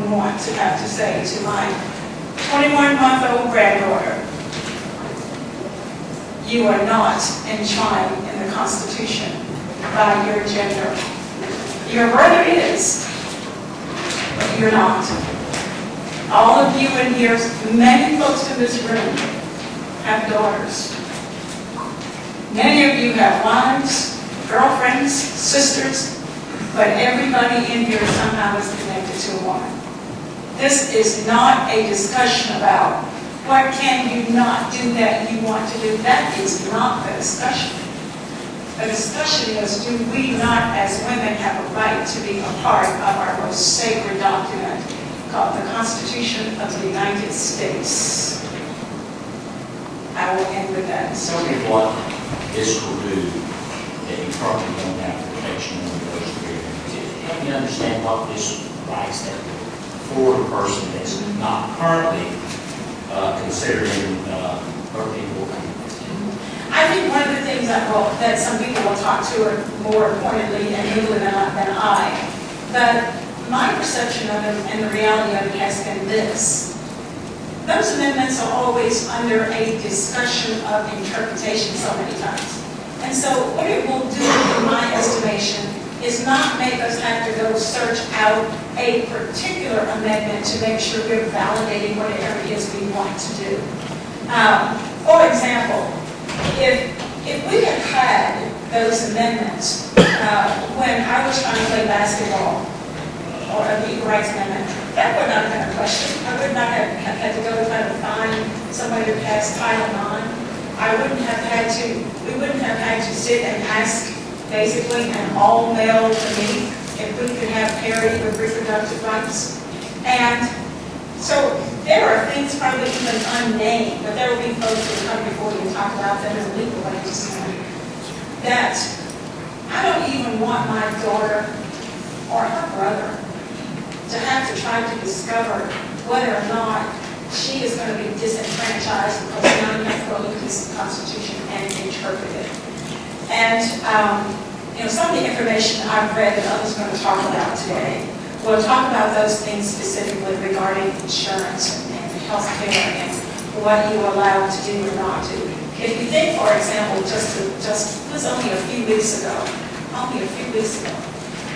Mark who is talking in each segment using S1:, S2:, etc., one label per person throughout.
S1: even want to have to say to my 21-month-old granddaughter, you are not enshrined in the Constitution by your gender. Your brother is, but you're not. All of you in here, many folks in this room have daughters. Many of you have wives, girlfriends, sisters, but everybody in here somehow is connected to a woman. This is not a discussion about what can you not do that you want to do. That is not the discussion. The discussion is, do we not as women have a right to be a part of our most sacred document called the Constitution of the United States? I will end with that.
S2: Tell me what this will do that you probably don't have protection on those agreements. Help me understand what this provides that for a person that's not currently considering people.
S1: I think one of the things that some people will talk to are more pointedly and legally than I, but my perception of it and the reality of it has been this. Those amendments are always under a discussion of interpretation so many times. And so what it will do, in my estimation, is not make us have to go search out a particular amendment to make sure we're validating whatever it is we want to do. For example, if we had had those amendments when I was trying to play basketball, or the Equal Rights Amendment, that would not have been a question. I would not have had to go try to find somebody to pass Title IX. We wouldn't have had to sit and ask basically an all-male committee if we could have parity with reproductive rights. And so there are things probably even unnamed, but there will be folks who will come before you and talk about them in a legal way that I don't even want my daughter or her brother to have to try to discover whether or not she is going to be disenfranchised because now you have to go look at this Constitution and interpret it. And some of the information I've read that others are going to talk about today will talk about those things specifically regarding insurance and health care and what you are allowed to do or not to. If you think, for example, it was only a few weeks ago,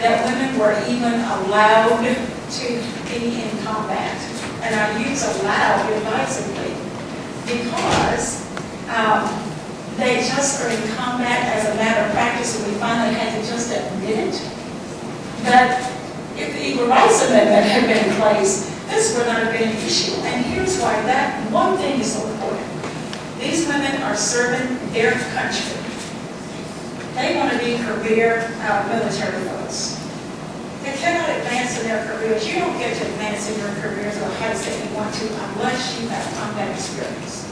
S1: that women were even allowed to be in combat. And I use allowed advisably because they just are in combat as a matter of practice, and we finally had to just admit it. That if the Equal Rights Amendment had been in place, this would not have been an issue. And here's why that one thing is so important. These women are serving their country. They want to be career military folks. They cannot advance in their careers. You don't get to advance in your careers at the heights that you want to unless you have combat experience.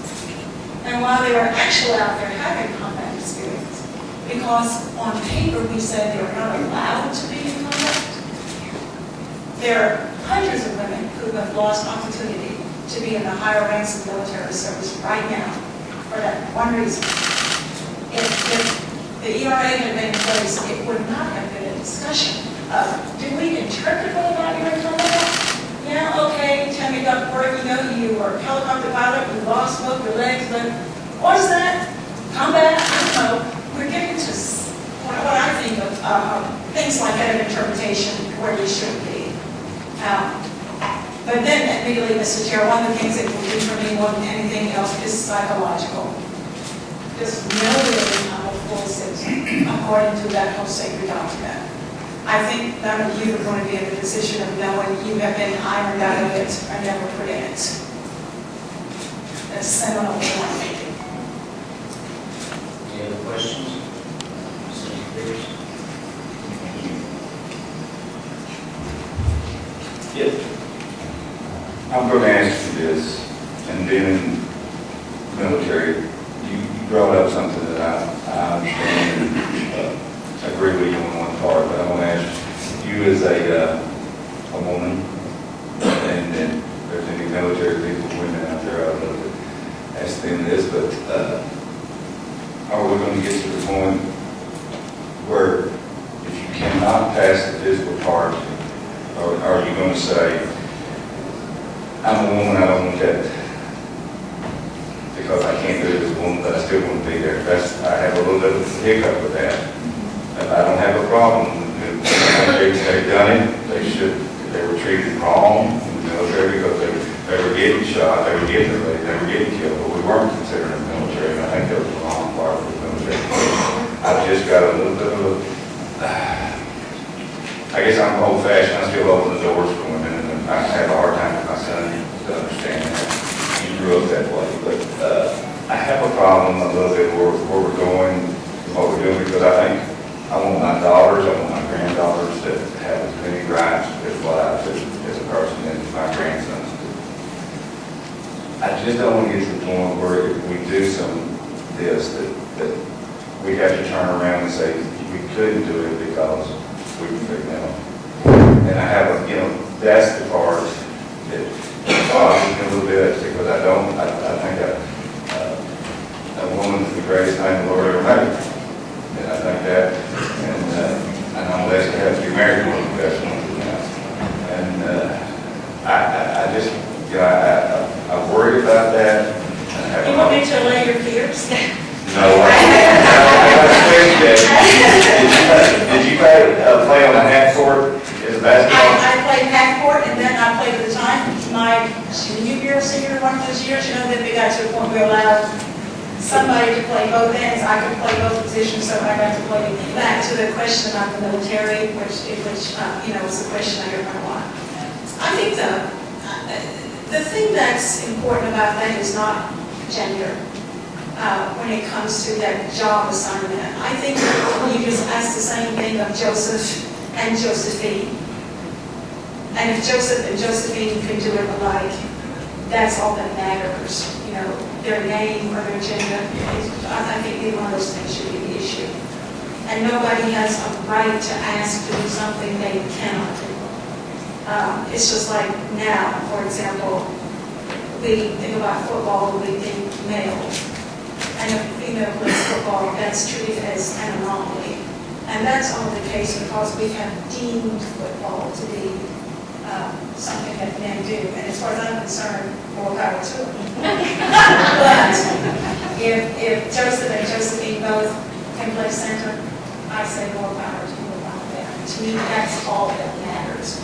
S1: And while they are actually out there having combat experience, because on paper we said they are not allowed to be in combat, there are hundreds of women who have lost opportunity to be in the higher ranks of military service right now for that one reason. If the ERA had been in place, it would not have been a discussion of, do we interpret whether or not you're in combat? Yeah, okay, Tammy Duckworth, you were a helicopter pilot, you lost both your legs, but what is that? Combat? I don't know. We're getting to what I think of things like that in interpretation where we should be. But then, admittedly, Mr. Chair, one of the things it will do for me more than anything else is psychological. Just know that I'm a full citizen according to that whole sacred document. I think none of you are going to be in the position of knowing you have been ironed out of it or never put in it. That's seminal point.
S2: Any other questions?
S3: Yes. I'm going to ask you this, and being in the military, you brought up something that I understand and agree with you on one part, but I want to ask you as a woman, and there's any military people, women out there, I'd love to ask them this, but are we going to get to the point where if you cannot pass the physical part, or are you going to say, I'm a woman, I don't want that, because I can't do it as a woman, but I still want to be there. I have a little bit of a hiccup with that. I don't have a problem. They've done it, they were treated wrong in the military because they were getting shot, they were getting raped, they were getting killed, but we weren't considered in the military, and I think that was the wrong part of the military. I've just got a little bit of a, I guess I'm old-fashioned, I still open the doors for women, and I have a hard time with my son to understand that. He grew up that way, but I have a problem a little bit where we're going, what we're doing, because I think I want my daughters, I want my granddaughters to have as many rights as what I do as a person and my grandsons do. I just don't want to get to the point where if we do some of this, that we have to turn around and say we couldn't do it because we were female. And I have a, that's the part that bothers me a little bit because I think a woman is the greatest thing the Lord ever made. And I think that, and I know they have to be married to one of the best ones in the house. And I just, I worry about that.
S1: You want me to allay your fears?
S3: No, did you play on a half court as a basketball?
S1: I played half court, and then I played at the time, my junior, senior, one of those years, then we got to a point where we allowed somebody to play both ends. I could play both positions, so I got to play. Back to the question about the military, which was a question I heard a lot. I think the thing that's important about that is not gender when it comes to that job assignment. I think you just ask the same thing of Joseph and Josephine. And if Joseph and Josephine can do it alike, that's all that matters. Their name or their gender. I think either one of those things should be the issue. And nobody has a right to ask to do something they cannot do. It's just like now, for example, we think about football, we think male. And if female plays football, that's treated as an anomaly. And that's only the case because we have deemed football to be something that men do. And as far as I'm concerned, more power to them. But if Joseph and Josephine both can play center, I say more power to them. To me, that's all that matters.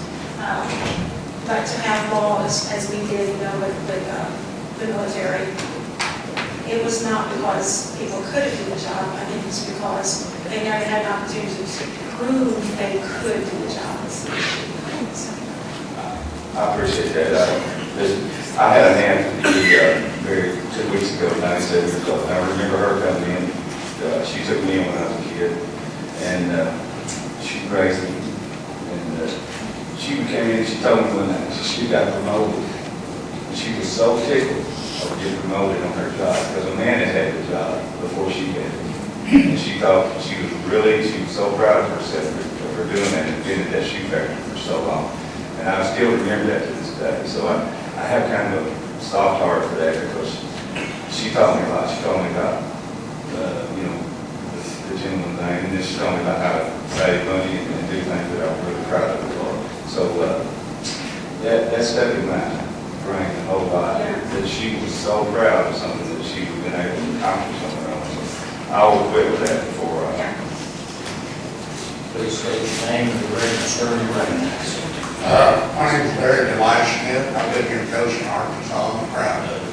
S1: But to have laws, as we did, with the military, it was not because people couldn't do the job. I think it's because they never had an opportunity to prove they could do the job.
S3: I appreciate that. I had an aunt 2 weeks ago, 97 years old. I remember her coming in. She took me in when I was a kid, and she raised me. And she came in and she told me one night she got promoted. And she was so tickled of getting promoted on her job because a man had the job before she had it. And she thought she was so proud of herself for doing that and being at that shoe factory for so long. And I still remember that to this day. So I have kind of a soft heart for that because she taught me a lot. She told me about, the genuine thing. And then she told me about how to save money and do things that I'm really proud of her for. So that stuck in my brain the whole lot. That she was so proud of something that she was been able to accomplish something else. So I will quit with that before
S2: Please state your name and the register and recognize.
S4: My name is Larry Smith. I live here in Goshen, Arkansas. I'm proud of it.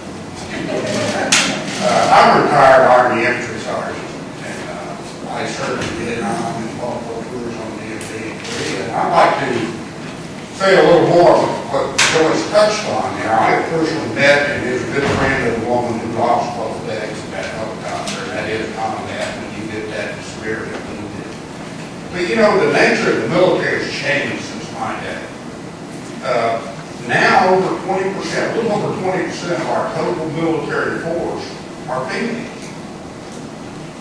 S4: I'm a retired Army infantry sergeant, and I served in Vietnam and multiple tours on the DFV. And I'd like to say a little more of what Joyce touched on. I personally met and is a good friend of the woman who lost both legs in that helicopter, and that is combat when you get that severely wounded. But the nature of the military has changed since my day. Now over 20%, a little over 20% of our total military force are females.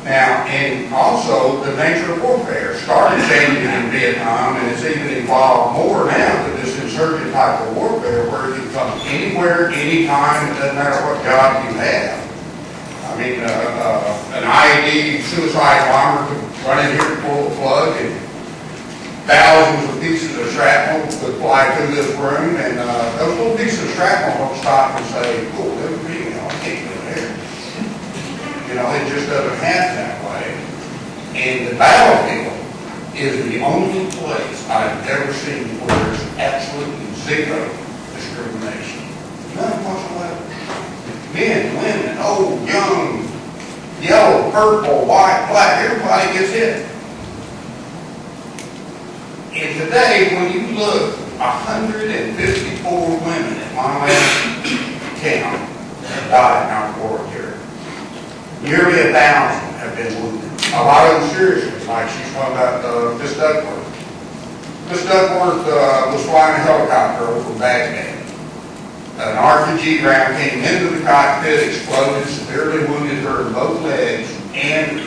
S4: Now, and also the nature of warfare started changing in Vietnam, and it's even evolved more now to this insurgent type of warfare where you can come anywhere, anytime, it doesn't matter what job you have. I mean, an IED suicide bomber could run in here and pull the plug, and thousands of pieces of shrapnel would fly through this room, and those little pieces of chaplain will stop and say, oh, there's a female, I can't go there. You know, it just doesn't happen that way. And the battlefield is the only place I've ever seen where there's absolutely zero discrimination. None whatsoever. Men, women, old, young, yellow, purple, white, black, everybody gets hit. And today, when you look, 154 women in my last count have died in our military. Nearly 1,000 have been wounded. A lot of them seriously, like she's talking about Miss Duckworth. Miss Duckworth was flying a helicopter over Baghdad. An RPG round came into the cockpit, exploded, severely wounded her in both legs, and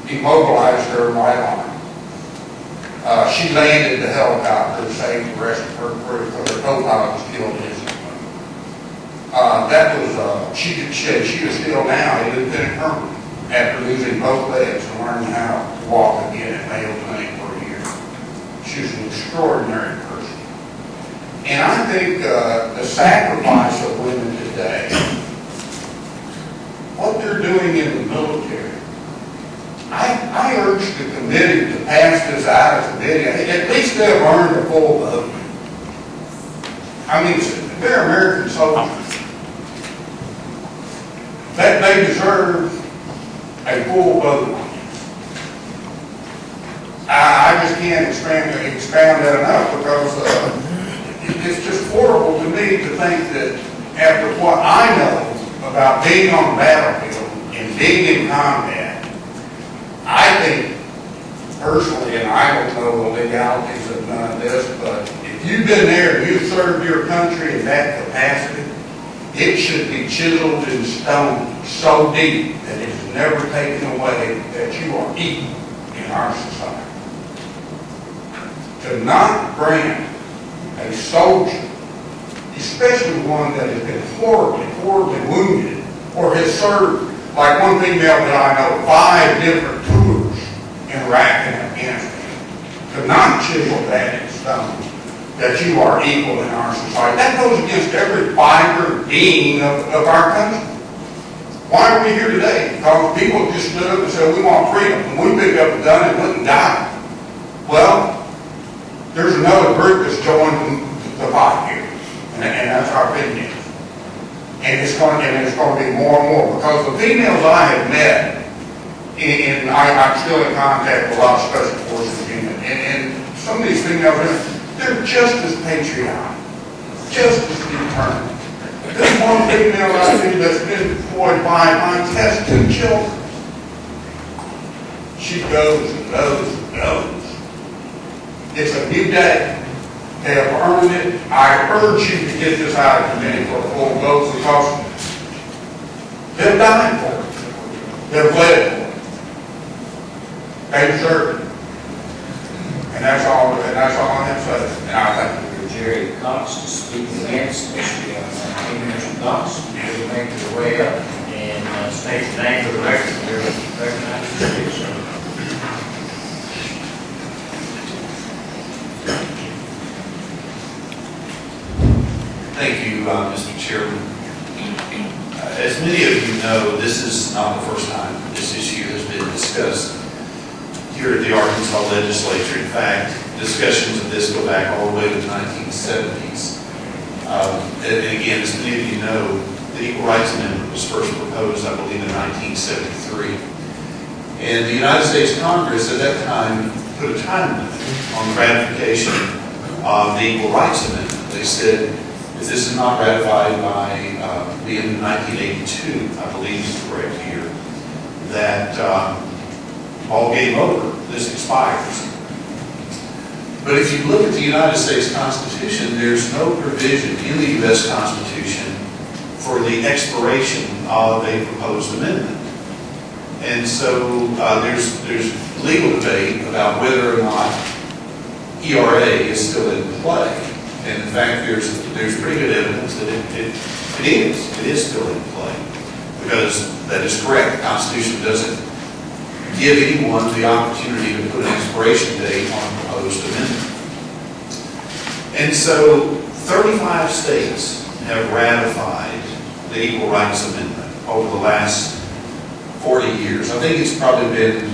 S4: immobilized her right arm. She landed the helicopter and saved the rest of her crew, because her co-pilot was killed instantly. That was, she is still now a lieutenant colonel after losing both legs and learning how to walk again at Mayo Clinic for a year. She was an extraordinary person. And I think the sacrifice of women today, what they're doing in the military, I urge the committee to pass this out of committee. At least they've earned a full vote. I mean, they're American soldiers. That they deserve a full vote. I just can't expand that enough, because it's just horrible to me to think that after what I know about being on the battlefield and being in combat, I think personally, and I don't know the legalities of none of this, but if you've been there and you've served your country in that capacity, it should be chiseled in stone so deep that it is never taken away that you are equal in our society. To not grant a soldier, especially one that has been horribly wounded or has served, like one female that I know, 5 different tours in Iraq and Afghanistan, to not chisel that in stone, that you are equal in our society. That goes against every fiber being of our country. Why are we here today? Because people just stood up and said, we want freedom. And we picked up a gun and went and died. Well, there's another group that's joined the fight here. And that's our opinion. And it's going to be more and more. Because the females I have met, and I'm still in contact with a lot of special forces units, and some of these females, they're just as patriotic, just as determined. This one female I see that's been deployed 5 times has 2 children. She goes and goes and goes. It's a new day. They have earned it. I urge you to get this out of committee for a full vote, because they've died for it. They've bled for it. They deserve it. And that's all I have to say. And I thank you.
S2: Jerry Cox to speak against Mr. Cox. He'll make his way up and state the name of the record. Recognize the speaker, sir.
S5: Thank you, Mr. Chairman. As many of you know, this is not the first time this issue has been discussed here at the Arkansas Legislature. In fact, discussions of this go back all the way to the 1970s. And again, as many of you know, the Equal Rights Amendment was first proposed, I believe, in 1973. And the United States Congress at that time put a time limit on the ratification of the Equal Rights Amendment. They said, if this is not ratified by the end of 1982, I believe is the correct year, that all game over, this expires. But if you look at the United States Constitution, there's no provision in the U.S. Constitution for the expiration of a proposed amendment. And so there's legal debate about whether or not ERA is still in play. And in fact, there's pretty good evidence that it is still in play, because that is correct. The Constitution doesn't give anyone the opportunity to put an expiration date on a proposed amendment. And so 35 states have ratified the Equal Rights Amendment over the last 40 years. I think it's probably been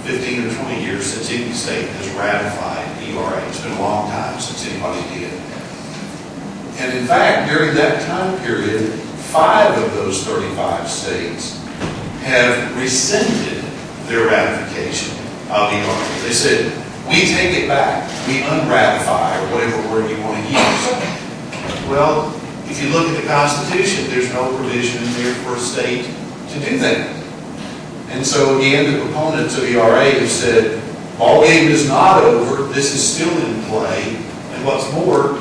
S5: 15 or 20 years since any state has ratified ERA. It's been a long time since anybody did. And in fact, during that time period, 5 of those 35 states have rescinded their ratification of ERA. They said, we take it back, we unratify, or whatever word you want to use. Well, if you look at the Constitution, there's no provision in there for a state to do that. And so again, the proponents of ERA have said, ballgame is not over, this is still in play, and what's more,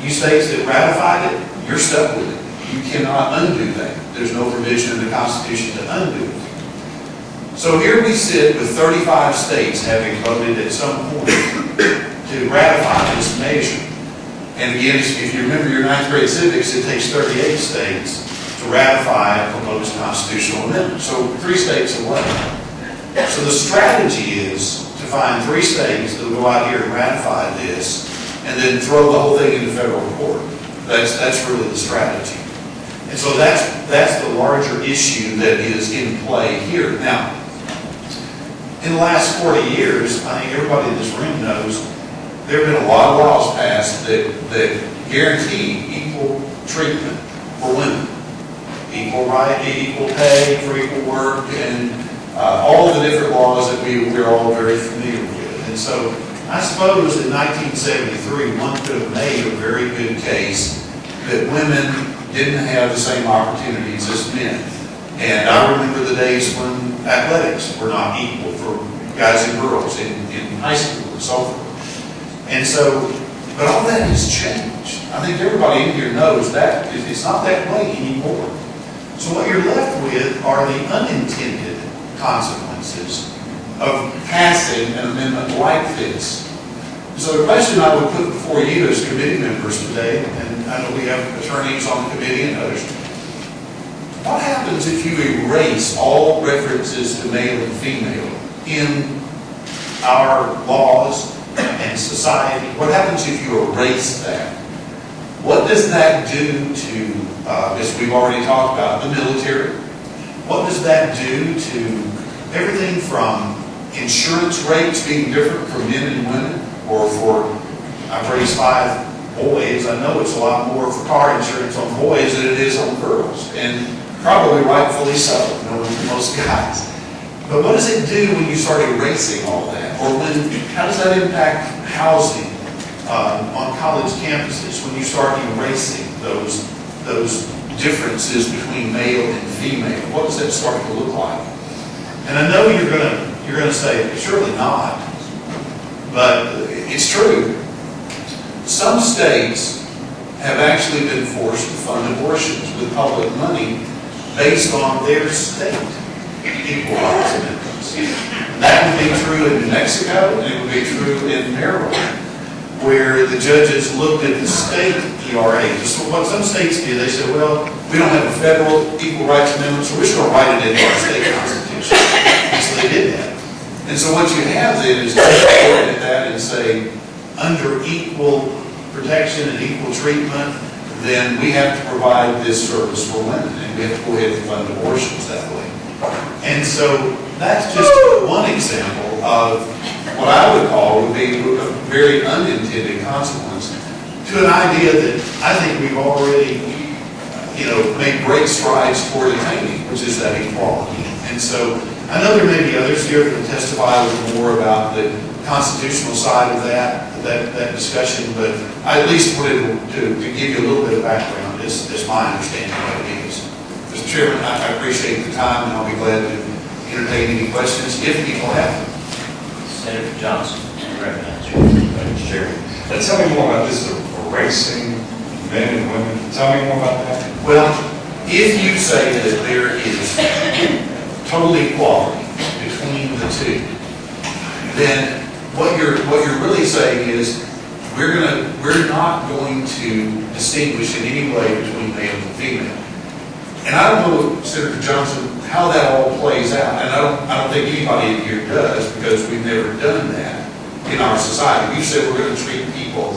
S5: you states that ratified it, you're stuck with it. You cannot undo that. There's no provision in the Constitution to undo it. So here we sit with 35 states having voted at some point to ratify this measure. And again, if you remember your 9th grade civics, it takes 38 states to ratify a proposed constitutional amendment. So 3 states away. So the strategy is to find 3 states that will go out here and ratify this and then throw the whole thing into federal court. That's really the strategy. And so that's the larger issue that is in play here. Now, in the last 40 years, I think everybody in this room knows, there have been a lot of laws passed that guarantee equal treatment for women. Equal right, equal pay for equal work, and all of the different laws that we're all very familiar with. And so I suppose in 1973, one could have made a very good case that women didn't have the same opportunities as men. And I remember the days when athletics were not equal for guys and girls in high school and so forth. And so, but all that has changed. I think everybody in here knows that it's not that way anymore. So what you're left with are the unintended consequences of passing an amendment like this. So the question I would put before you as committee members today, and I know we have attorneys on the committee and others, what happens if you erase all references to male and female in our laws and society? What happens if you erase that? What does that do to, as we've already talked about, the military? What does that do to everything from insurance rates being different for men and women, or for, I've raised 5 boys, I know it's a lot more for car insurance on boys than it is on girls, and probably rightfully so, knowing most guys. But what does it do when you start erasing all that? Or how does that impact housing on college campuses when you start erasing those differences between male and female? What does that start to look like? And I know you're gonna say, surely not, but it's true. Some states have actually been forced to fund abortions with public money based on their state equal rights amendments. That would be true in New Mexico, and it would be true in Maryland, where the judges looked at the state ERA. So what some states did, they said, well, we don't have a federal equal rights amendment, so we're just going to write it into our state constitution. And so they did that. And so what you have then is to look at that and say, under equal protection and equal treatment, then we have to provide this service for women, and we have to go ahead and fund abortions that way. And so that's just one example of what I would call would be a very unintended consequence to an idea that I think we've already, made great strides toward attaining, which is that equality. And so I know there may be others here that will testify a little more about the constitutional side of that discussion, but I at least wanted to give you a little bit of background as my understanding of what it is. Mr. Chairman, I appreciate the time, and I'll be glad to entertain any questions if people have them.
S2: Senator Johnson, you recognize you.
S6: Thank you, Chairman. Now, tell me more about this erasing men and women. Tell me more about that.
S5: Well, if you say that there is total equality between the two, then what you're really saying is we're not going to distinguish in any way between male and female. And I don't know, Senator Johnson, how that all plays out. And I don't think anybody in here does, because we've never done that in our society. We said we're going to treat people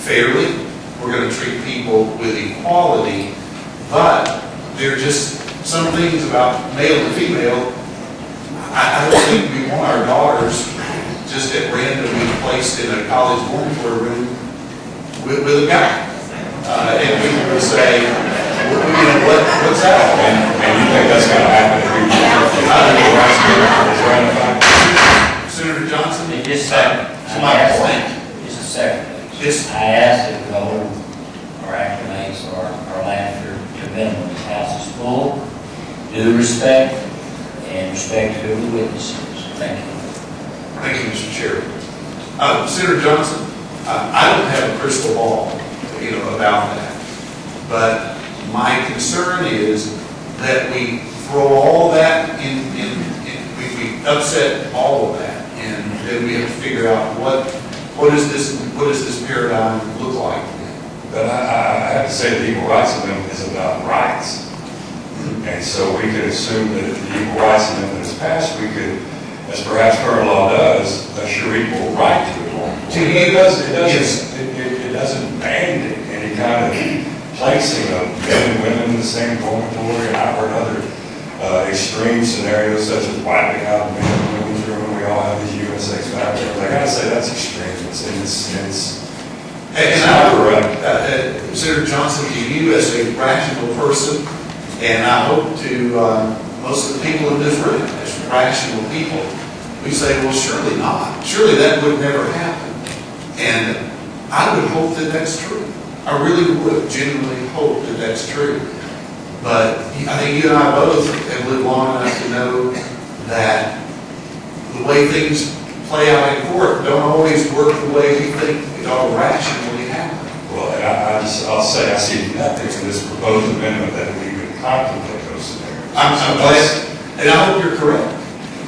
S5: fairly, we're going to treat people with equality, but there are just some things about male and female. I don't think we want our daughters just at random being placed in a college dormitory room with a guy. And people will say, what's that?
S6: And you think that's going to happen if we
S5: Senator Johnson?
S2: Just a second.
S5: To my point.
S2: Just a second, please.
S5: Yes.
S2: I asked if the whole, our acclimates or our laughter to minimum. The house is full. Due respect and respect to the witnesses. Thank you.
S5: Thank you, Mr. Chair. Senator Johnson, I don't have a crystal ball, about that. But my concern is that we throw all that we upset all of that, and then we have to figure out what does this paradigm look like.
S6: But I have to say the Equal Rights Amendment is about rights. And so we could assume that if the Equal Rights Amendment is passed, we could, as perhaps current law does, assure equal right to it. It doesn't mandate any kind of placing of men and women in the same dormitory. And I've heard other extreme scenarios such as wiping out men and women's room. We all have these unisex bathrooms. I gotta say that's extreme.
S5: And I would, Senator Johnson, to you as a rational person, and I hope to most of the people in this room as rational people, we say, well, surely not. Surely that would never happen. And I would hope that that's true. I really would genuinely hope that that's true. But I think you and I both have lived long enough to know that the way things play out in court don't always work the way we think it all rationally happen.
S6: Well, and I'll say I see nothing in this proposed amendment that would even contemplate those scenarios.
S5: I'm glad, and I hope you're correct.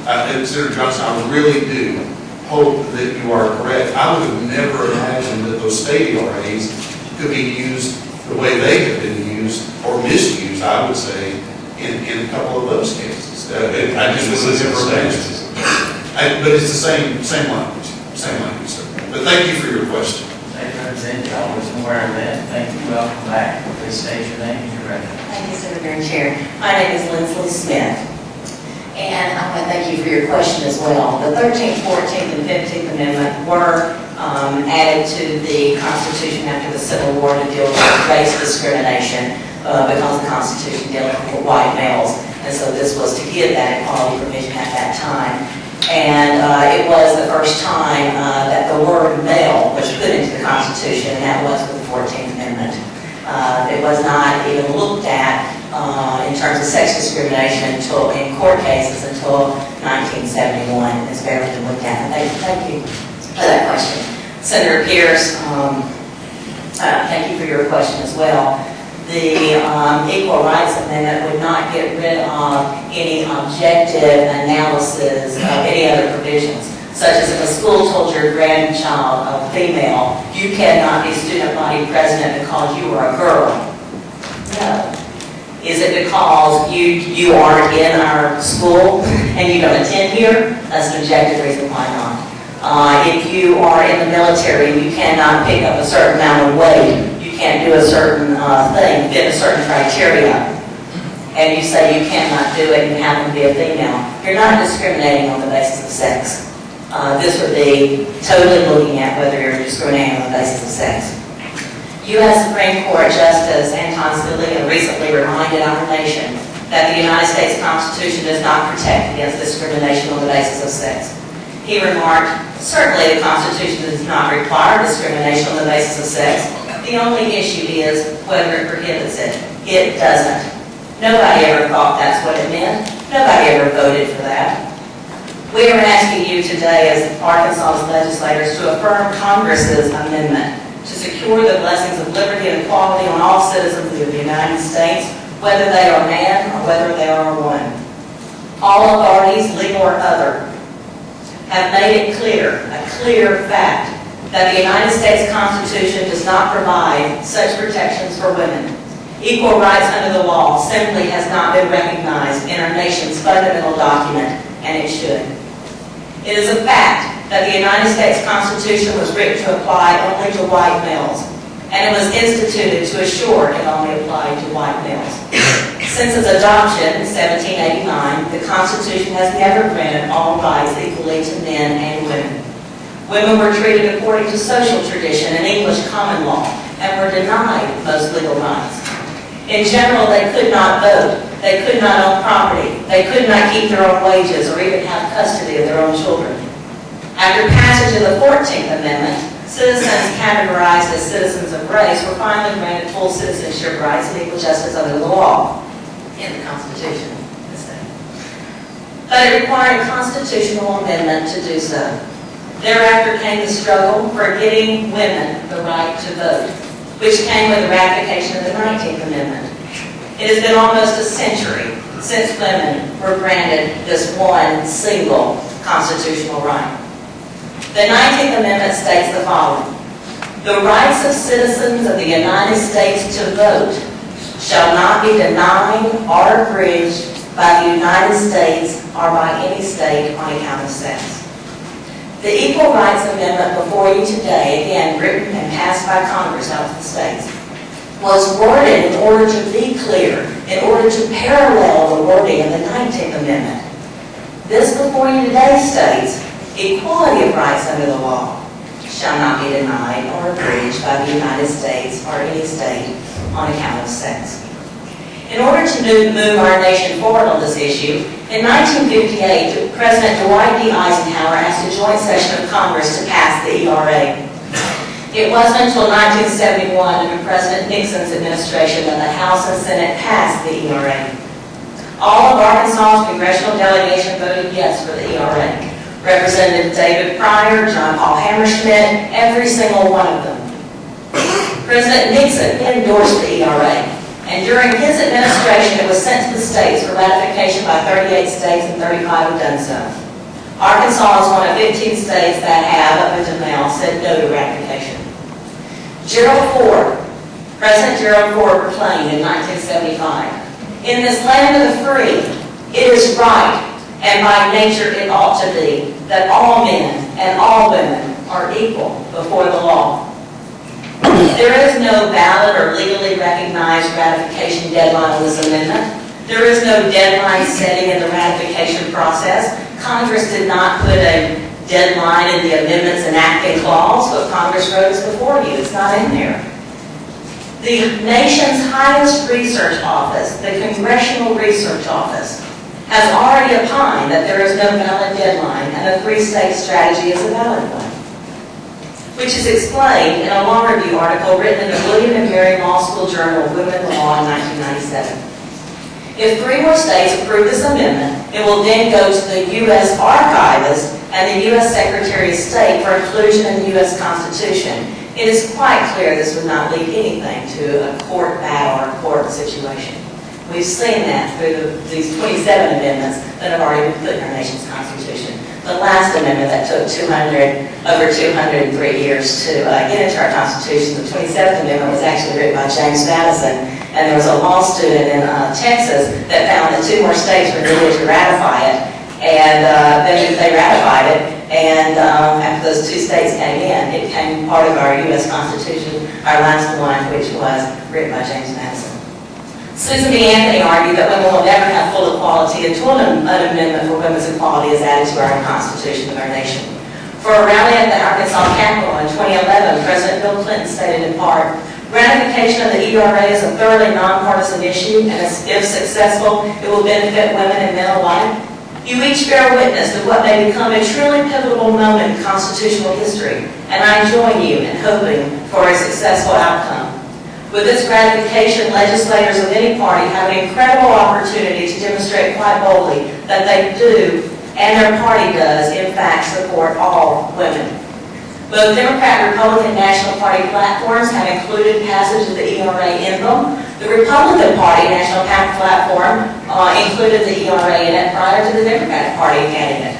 S5: And Senator Johnson, I really do hope that you are correct. I would have never imagined that those state ERAs could be used the way they have been used, or misused, I would say, in a couple of those cases. I just was never imagined. But it's the same language, sir. But thank you for your question.
S2: Thank you, Representative. I wasn't aware of that. Thank you. Welcome back. Please state your name and your record.
S7: Thank you, Senator and Chair. My name is Lindsley Smith, and I want to thank you for your question as well. The 13th, 14th, and 15th Amendment were added to the Constitution after the Civil War to deal with race discrimination because the Constitution dealt with white males, and so this was to give that equality provision at that time. And it was the first time that the word male was put into the Constitution, and that was with the 14th Amendment. It was not even looked at in terms of sex discrimination until in court cases until 1971. It's barely been looked at. Thank you for that question. Senator Pierce, thank you for your question as well. The Equal Rights Amendment would not get rid of any objective analysis of any other provisions, such as if a school told your grandchild, a female, you cannot be student body president because you are a girl. No. Is it because you aren't in our school and you don't attend here? That's an objective reason why not. If you are in the military, you cannot pick up a certain amount of weight. You can't do a certain thing, fit a certain criteria, and you say you cannot do it and happen to be a female. You're not discriminating on the basis of sex. This would be totally looking at whether you're discriminating on the basis of sex. U.S. Supreme Court Justice Anton Scalia recently reminded our nation that the United States Constitution does not protect against discrimination on the basis of sex. He remarked, certainly the Constitution does not require discrimination on the basis of sex. The only issue is whether it prohibits it. It doesn't. Nobody ever thought that's what it meant. Nobody ever voted for that. We are asking you today as Arkansas legislators to affirm Congress's amendment to secure the blessings of liberty and equality on all citizens of the United States, whether they are man or whether they are woman. All authorities, legal or other, have made it clear, a clear fact, that the United States Constitution does not provide such protections for women. Equal rights under the law simply has not been recognized in our nation's fundamental document, and it should. It is a fact that the United States Constitution was written to apply only to white males. and it was instituted to assure it only applied to white males. Since its adoption in 1789, the Constitution has never granted all rights equally to men and women. Women were treated according to social tradition and English common law, and were denied most legal rights. In general, they could not vote, they could not own property, they could not keep their own wages or even have custody of their own children. After passage of the 14th Amendment, citizens categorized as citizens of race were finally granted full citizenship rights and equal justice under the law in the Constitution. But it required a constitutional amendment to do so. Thereafter came the struggle for getting women the right to vote, which came with the ratification of the 19th Amendment. It has been almost a century since women were granted this one single constitutional right. The 19th Amendment states the following: "The rights of citizens of the United States to vote shall not be denied or abridged by the United States or by any state on account of sex." The Equal Rights Amendment before you today, again written and passed by Congress out of the states, was worded in order to be clear, in order to parallel the wording of the 19th Amendment. This before you today states, equality of rights under the law shall not be denied or abridged by the United States or any state on account of sex. In order to move our nation forward on this issue, in 1958, President Dwight D. Eisenhower asked a joint session of Congress to pass the ERA. It wasn't until 1971, under President Nixon's administration, that the House and Senate passed the ERA. All of Arkansas's congressional delegation voted yes for the ERA. Representative David Pryor, John Paul Hammerschmidt, every single one of them. President Nixon endorsed the ERA. And during his administration, it was sent to the states for ratification by 38 states, and 35 have done so. Arkansas is one of 15 states that have, up until now, said no to ratification. President Gerald Ford proclaimed in 1975, "In this land of the free, it is right, and by nature it ought to be, that all men and all women are equal before the law." There is no valid or legally recognized ratification deadline on this amendment. There is no deadline setting in the ratification process. Congress did not put a deadline in the amendments enacting clause, but Congress wrote this before you. It's not in there. The nation's highest research office, the Congressional Research Office, has already opined that there is no valid deadline and the three-state strategy is a valid one, which is explained in a law review article written in the William and Mary Law School Journal of Women in the Law in 1997. If 3 more states approve this amendment, it will then go to the U.S. Archivist and the U.S. Secretary of State for inclusion in the U.S. Constitution. It is quite clear this would not lead anything to a court battle or a court situation. We've seen that through these 27 amendments that have already been put in our nation's Constitution. The last amendment that took over 203 years to get into our Constitution, the 27th Amendment, was actually written by James Madison, and there was a law student in Texas that found that 2 more states were needed to ratify it, and then they ratified it, and after those 2 states came in, it became part of our U.S. Constitution, our last one, which was written by James Madison. Susan B. Anthony argued that women will never have full equality until an amendment for women's equality is added to our Constitution of our nation. For a rally at the Arkansas Capitol in 2011, President Bill Clinton stated in part, "Ratification of the ERA is a thoroughly nonpartisan issue, and if successful, it will benefit women and men alike. You each bear witness to what may become a truly pivotal moment in constitutional history, and I join you in hoping for a successful outcome. With this ratification, legislators of any party have an incredible opportunity to demonstrate quite boldly that they do, and their party does, in fact, support all women." Both Democrat and Republican National Party platforms have included passage of the ERA in them. The Republican Party National Platform included the ERA in it prior to the Democratic Party adding it.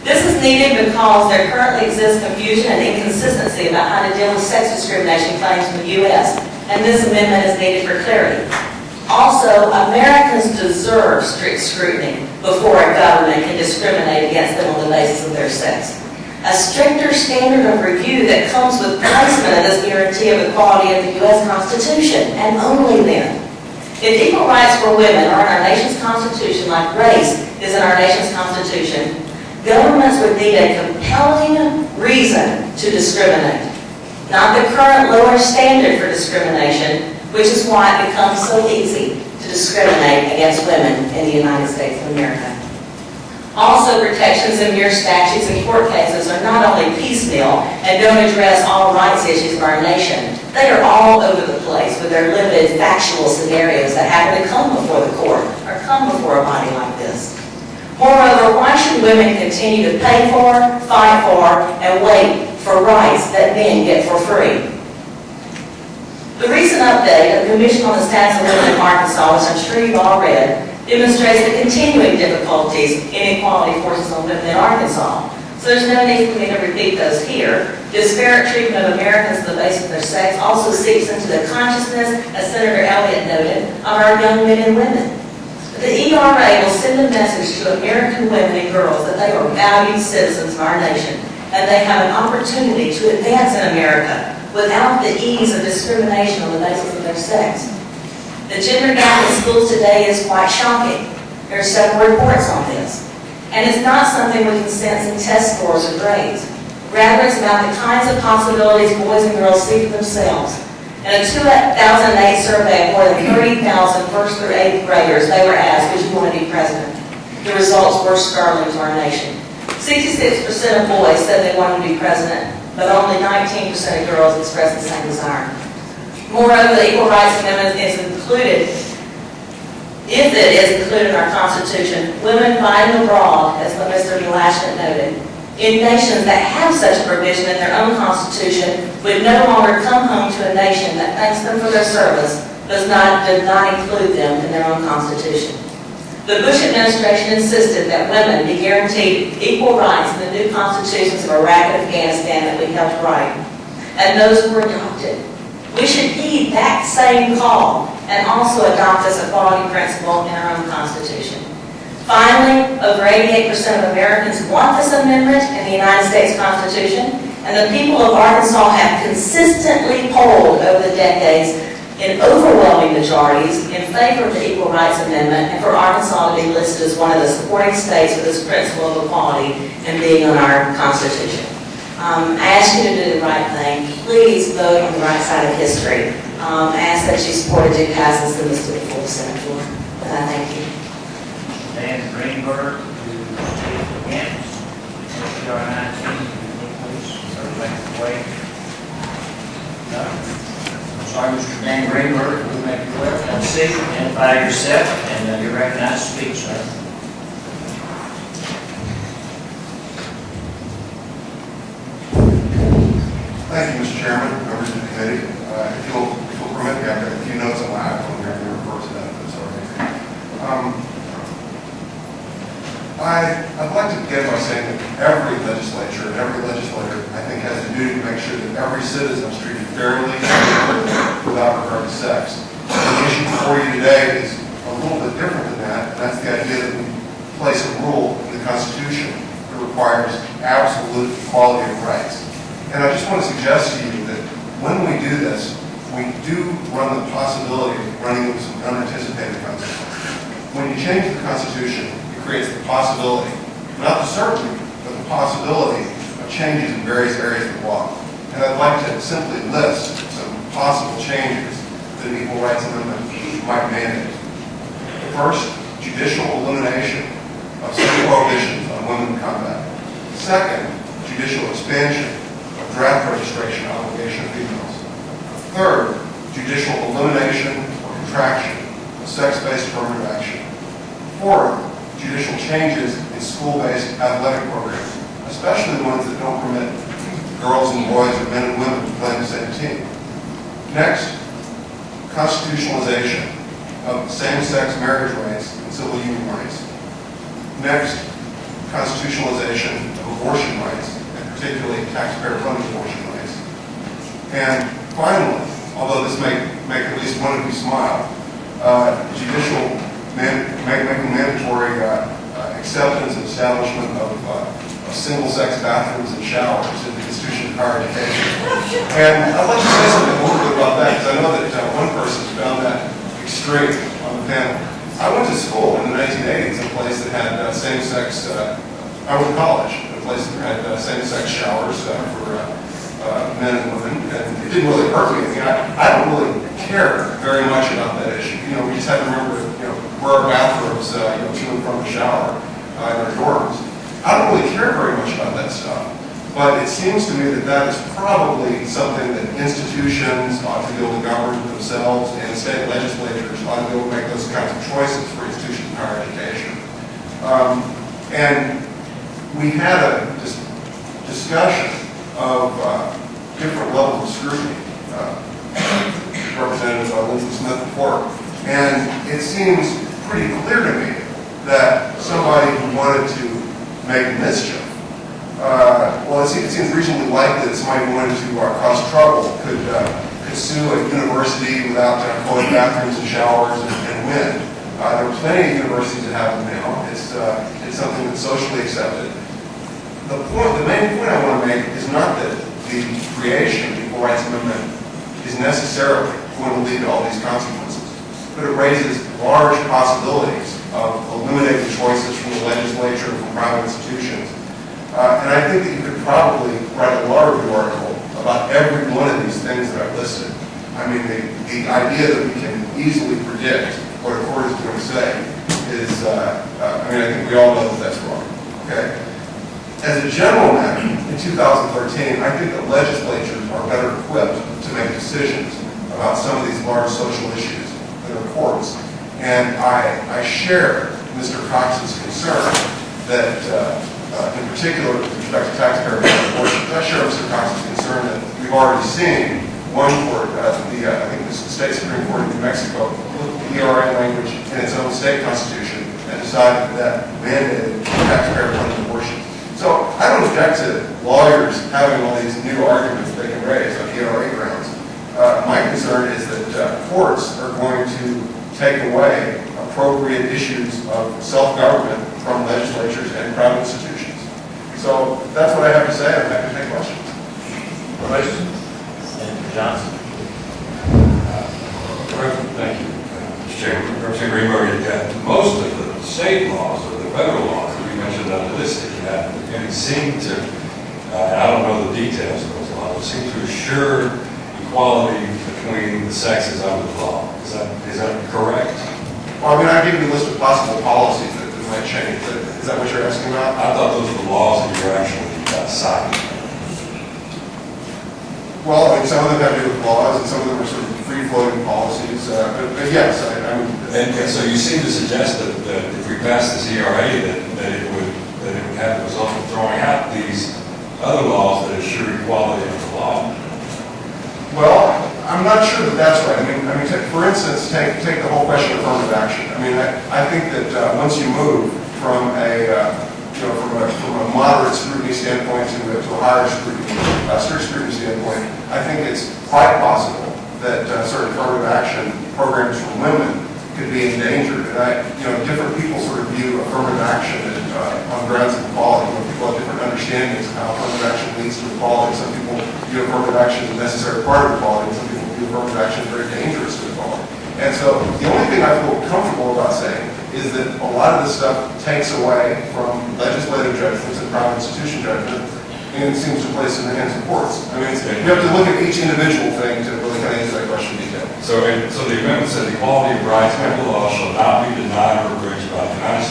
S7: This is needed because there currently exists confusion and inconsistency about how to deal with sex discrimination claims in the U.S., and this amendment is needed for clarity. Also, Americans deserve strict scrutiny before a government can discriminate against them on the basis of their sex. a stricter standard of review that comes with placement of this guarantee of equality of the U.S. Constitution, and only then. If equal rights for women are in our nation's Constitution, like race is in our nation's Constitution, governments would need a compelling reason to discriminate, not the current lower standard for discrimination, which is why it becomes so easy to discriminate against women in the United States of America. Also, protections in mere statutes and court cases are not only piecemeal and don't address all rights issues of our nation, they are all over the place with their limited factual scenarios that happen to come before the court or come before a body like this. Moreover, why should women continue to pay for, fight for, and wait for rights that men get for free? The recent update of the Commission on the Status of Women in Arkansas, which I'm sure you've all read, demonstrates the continuing difficulties inequality forces on women in Arkansas. So there's no need for me to repeat those here. Disparate treatment of Americans on the basis of their sex also seeps into the consciousness, as Senator Elliot noted, of our young men and women. The ERA will send a message to American women and girls that they are valued citizens of our nation, and they have an opportunity to advance in America without the ease of discrimination on the basis of their sex. The gender gap in schools today is quite shocking. There are several reports on this. And it's not something we can sense in test scores or grades. Rather, it's about the kinds of possibilities boys and girls see for themselves. In a 2008 survey of more than 30,000 first through 8th graders, they were asked, would you want to be president? The results were startling to our nation. 66% of boys said they wanted to be president, but only 19% of girls expressed the same desire. Moreover, the Equal Rights Amendment is included, if it is included in our Constitution, women fighting abroad, as Mr. Lashman noted, in nations that have such provision in their own Constitution would no longer come home to a nation that thanks them for their service, does not include them in their own Constitution. The Bush administration insisted that women be guaranteed equal rights in the new constitutions of Iraq and Afghanistan that we helped write, and those were adopted. We should heed that same call and also adopt this equality principle in our own Constitution. Finally, over 88% of Americans want this amendment in the United States Constitution, and the people of Arkansas have consistently polled over the decades in overwhelming majorities in favor of the Equal Rights Amendment and for Arkansas to be listed as one of the supporting states with this principle of equality and being on our Constitution. I ask you to do the right thing. Please vote on the right side of history. I ask that you support a due passage to this to the full Senate floor. Thank you.
S2: Dan Greenberg, who is against SDR 19, please, everybody wait. No? Sorry, Mr. Dan Greenberg, who make your left, have a seat, identify yourself, and you're recognized to speak, sir.
S8: Thank you, Mr. Chairman, members of the committee. If you'll permit me, I've got a few notes on my iPhone here. I'm going to refer to that if it's all right. I'd like to begin by saying that every legislature and every legislator, I think, has a duty to make sure that every citizen is treated fairly and without regard to sex. The issue before you today is a little bit different than that, and that's the idea that we place a rule in the Constitution that requires absolute equality of rights. And I just want to suggest to you that when we do this, we do run the possibility of running into some unanticipated consequences. When you change the Constitution, it creates the possibility, not the certainty, but the possibility of changes in various areas of the law. And I'd like to simply list some possible changes that the Equal Rights Amendment might mandate. First, judicial elimination of some prohibitions on women in combat. Second, judicial expansion of draft registration obligation of females. Third, judicial elimination or contraction of sex-based affirmative action. Fourth, judicial changes in school-based athletic programs, especially the ones that don't permit girls and boys or men and women to play in the same team. Next, constitutionalization of same-sex marriage rights and civil union rights. Next, constitutionalization of abortion rights, and particularly taxpayer-funded abortion rights. And finally, although this may make at least one of you smile, making mandatory acceptance and establishment of single-sex bathrooms and showers in the institution of higher education. And I'd like to say something a little bit about that, because I know that one person found that extreme on the panel. I went to school in the 1980s, a place that had same-sex, I went to college, a place that had same-sex showers for men and women, and it didn't really hurt me. I mean, I don't really care very much about that issue. You know, we just have to remember, where our bathrooms, to and from the shower in our dorms. I don't really care very much about that stuff, but it seems to me that that is probably something that institutions ought to be able to govern themselves, and state legislatures ought to be able to make those kinds of choices for institutions of higher education. And we had a discussion of different levels of scrutiny, represented by Lindsay Smith before, and it seems pretty clear to me that somebody who wanted to make mischief, it seems reasonably likely that somebody who wanted to cause trouble could sue a university without public bathrooms and showers and win. There are plenty of universities that have them now. It's something that's socially accepted. The main point I want to make is not that the creation of the Equal Rights Amendment is necessarily going to lead to all these consequences, but it raises large possibilities of eliminating choices from the legislature and from private institutions. And I think that you could probably write a law review article about every one of these things that I've listed. I mean, the idea that we can easily predict what a court is going to say is, I think we all know that that's wrong, okay? As a general matter, in 2013, I think that legislatures are better equipped to make decisions about some of these large social issues than the courts. And I share Mr. Cox's concern that, in particular, with respect to taxpayer abortions, I share Mr. Cox's concern that we've already seen one court, I think the state Supreme Court of New Mexico, looked at the ERA language in its own state constitution and decided that mandated taxpayer-funded abortions. So I don't object to lawyers having all these new arguments they can raise on ERA grounds. My concern is that courts are going to take away appropriate issues of self-government from legislatures and private institutions. So that's what I have to say. I'm happy to take questions.
S2: Questions? Senator Johnson.
S6: Thank you, Mr. Chairman. Representative Greenberg, most of the state laws or the federal laws that we mentioned under this and seem to, I don't know the details of those laws, but seem to assure equality between the sexes under the law. Is that correct?
S8: Well, I give you a list of possible policies that might change. Is that what you're asking about?
S6: I thought those were the laws that you were actually citing.
S8: Well, some of them have to do with laws, and some of them are sort of free-floating policies. But yes,
S6: And so you seem to suggest that if we pass this ERA, that it would have the result of throwing out these other laws that assure equality under the law.
S8: Well, I'm not sure that that's right. For instance, take the whole question of affirmative action. I think that once you move from from a moderate scrutiny standpoint to a higher scrutiny, strict scrutiny standpoint, I think it's quite possible that certain affirmative action programs for women could be endangered. And different people sort of view affirmative action on grounds of equality. People have different understandings of how affirmative action leads to equality. Some people view affirmative action as a necessary part of equality, and some people view affirmative action as very dangerous to equality. And so the only thing I feel comfortable about saying is that a lot of this stuff takes away from legislative judgments and private institution judgment, and it seems to place in the hands of courts. You have to look at each individual thing to really kind of answer that question in detail.
S6: So the amendment says equality of rights under the law shall not be denied or abridged by the United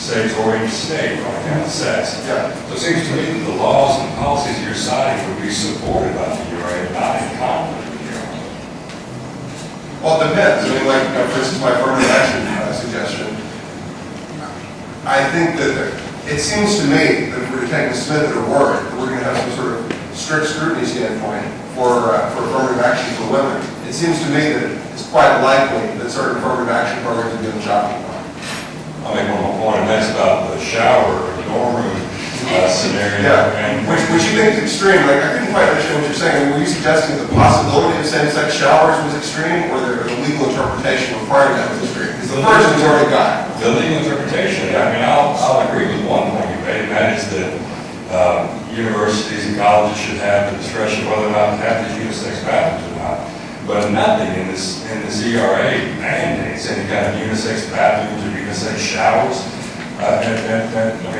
S6: States or any state on account of sex.
S8: Yeah.
S6: So it seems to me that the laws and policies you're citing would be supported by the ERA, not in conflict with the ERA.
S8: Well, it depends. Like, for instance, my affirmative action suggestion, I think that it seems to me that if we're to take Ms. Smith at her word, that we're going to have some sort of strict scrutiny standpoint for affirmative action for women. It seems to me that it's quite likely that certain affirmative action programs are given chopping block.
S6: I'll make one more point, and that's about the shower or the dorm room scenario.
S8: Yeah,
S6: and
S8: which you think is extreme. Like, I couldn't quite understand what you're saying. Were you suggesting the possibility of same-sex showers was extreme, or the legal interpretation requiring that was extreme? Because the first one's already got it.
S6: The legal interpretation, I'll agree with one point you made, and that is that Universities and colleges should have the discretion whether or not to have these unisex bathrooms or not. But nothing in this ERA mandates any kind of unisex bathrooms or unisex showers.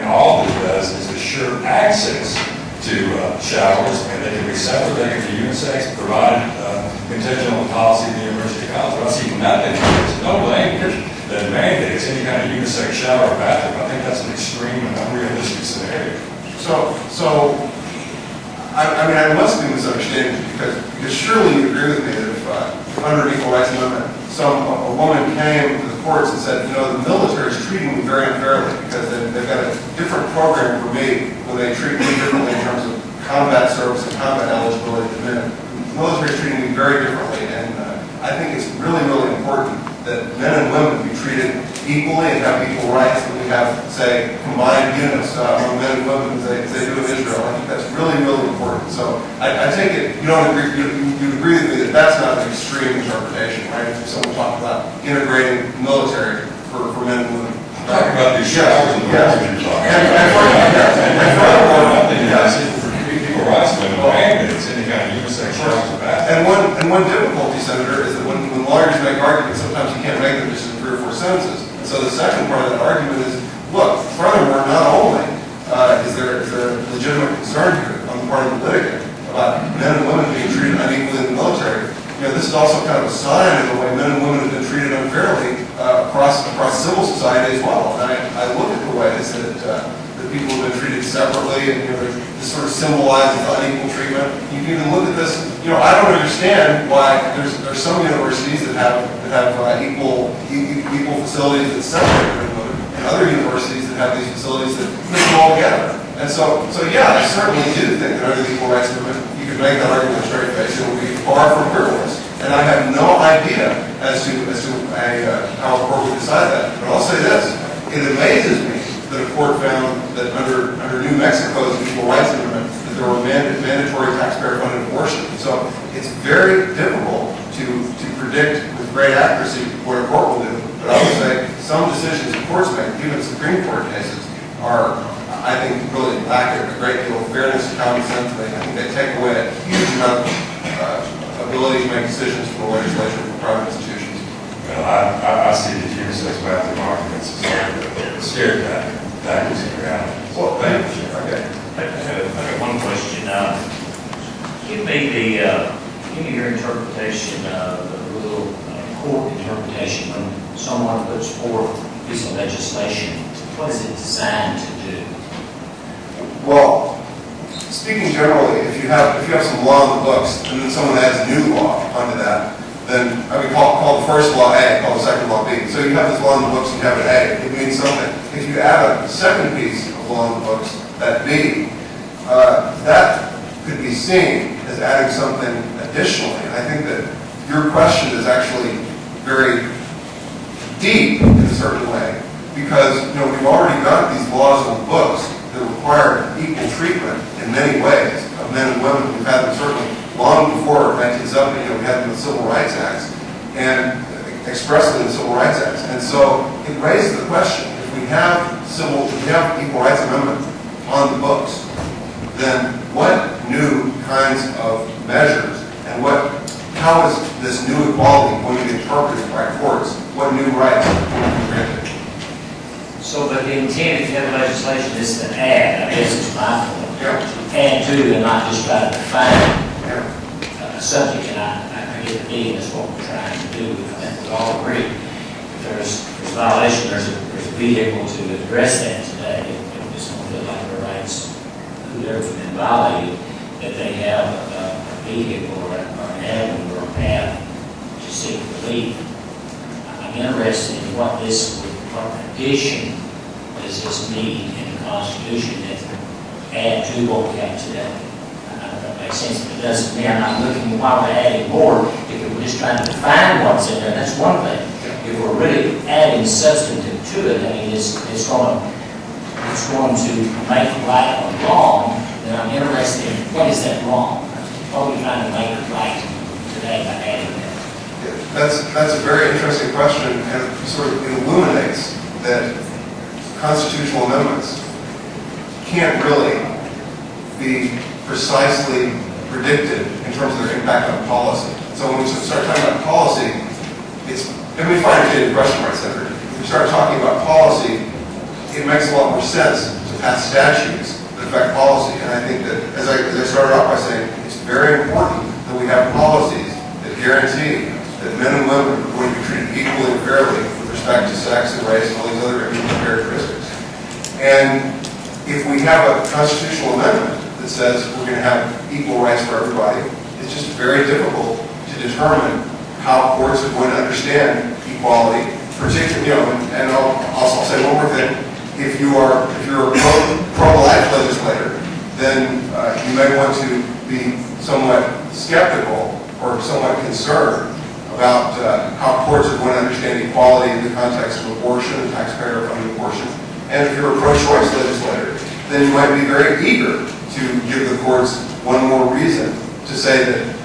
S6: All this does is assure access to showers, and they can be separate, they can be unisex, provided contingent on the policy of the University College. But I see nothing, there's no language that mandates any kind of unisex shower or bathroom. I think that's an extreme and unrealistic scenario.
S8: So, I must be misunderstanding because surely you agree with me that if under an Equal Rights Amendment, a woman came to the courts and said, the military is treating me very unfairly because they've got a different program for me when they treat me differently in terms of combat service and combat eligibility to men. The military is treating me very differently, and I think it's really, really important that men and women be treated equally and have equal rights, that we have, say, combined units among men and women as they do in Israel. I think that's really, really important. So I take it, you don't agree, you agree with me that that's not an extreme interpretation, right? If someone talked about integrating military for men and women.
S6: Talking about these showers and the rooms you're talking about.
S8: And furthermore,
S6: nothing I see for equal rights women mandates any kind of unisex showers or bathrooms.
S8: And one difficulty, Senator, is that when lawyers make arguments, sometimes you can't make them just in 3 or 4 sentences. So the second part of that argument is, look, furthermore, not only is there a legitimate concern here on the part of the litigant about men and women being treated unequally in the military, this is also kind of a sign of the way men and women have been treated unfairly across civil society as well. And I look at the ways that people have been treated separately, and this sort of symbolizes unequal treatment. You can even look at this. I don't understand why there's some universities that have equal facilities that separate men and women, and other universities that have these facilities that mix them all together. And so yeah, I certainly do think that under the Equal Rights Movement, you could make that argument straight face. It would be far from frivolous, and I have no idea as to how a court would decide that. But I'll say this: it amazes me that a court found that under New Mexico's Equal Rights Amendment that there were mandatory taxpayer-funded abortion. So it's very difficult to predict with great accuracy what a court will do. But I would say some decisions the courts make, even Supreme Court cases, are, I think, really lack a great deal of fairness and common sense. I think they take away a huge amount of ability to make decisions for the legislature and for private institutions.
S6: Well, I see the unisex bathroom arguments as stereotyping tactics in reality.
S8: Well, thank you.
S2: Okay. I got one question. Give me your interpretation of the little court interpretation when someone puts forth a piece of legislation. What is it designed to do?
S8: Well, speaking generally, if you have some law in the books and then someone adds new law onto that, then call the first law A, call the second law B. So you have this law in the books and you have it A, it means something. If you add a second piece of law in the books, that B, that could be seen as adding something additionally. I think that your question is actually very deep in a certain way, because we've already got these laws in the books that require equal treatment in many ways of men and women. We've had them certainly long before 1970. We had them in the Civil Rights Acts and expressly in the Civil Rights Acts. And so it raises the question: if we have Equal Rights Amendment on the books, then what new kinds of measures and how is this new equality going to be interpreted by courts? What new rights are going to be granted?
S2: So, but the intent if you have legislation is to add, I guess is my point.
S8: Yeah.
S2: Add to and not just try to define
S8: Yeah.
S2: a subject, and I get the meaning, that's what we're trying to do. I think we all agree. If there's violation, there's a vehicle to address that today. If it's going to feel like their rights, whoever's been violated, that they have a vehicle or an avenue or a path to seek relief. I'm interested in what addition does this need in the Constitution that add to what we have today. I don't know if that makes sense, but it doesn't mean I'm not looking why we're adding more. If we're just trying to define what's in there, that's one thing. If we're really adding substantive to it, I mean, it's going to make it right or wrong, then I'm interested in what is that wrong? What are we trying to make it right today by adding that?
S8: That's a very interesting question, and it sort of illuminates that constitutional amendments can't really be precisely predicted in terms of their impact on policy. So when we start talking about policy, let me find a question, right, Senator. If we start talking about policy, it makes a lot more sense to pass statutes that affect policy. And I think that, as I started off by saying, it's very important that we have policies that guarantee that men and women are going to be treated equally and fairly with respect to sex and race and all these other characteristics. And if we have a constitutional amendment that says we're going to have equal rights for everybody, it's just very difficult to determine how courts are going to understand equality, particularly, and I'll say one more thing. If you're a pro-life legislator, then you may want to be somewhat skeptical or somewhat concerned about how courts are going to understand equality in the context of abortion and taxpayer-funded abortion. And if you're a pro-choice legislator, then you might be very eager to give the courts one more reason to say that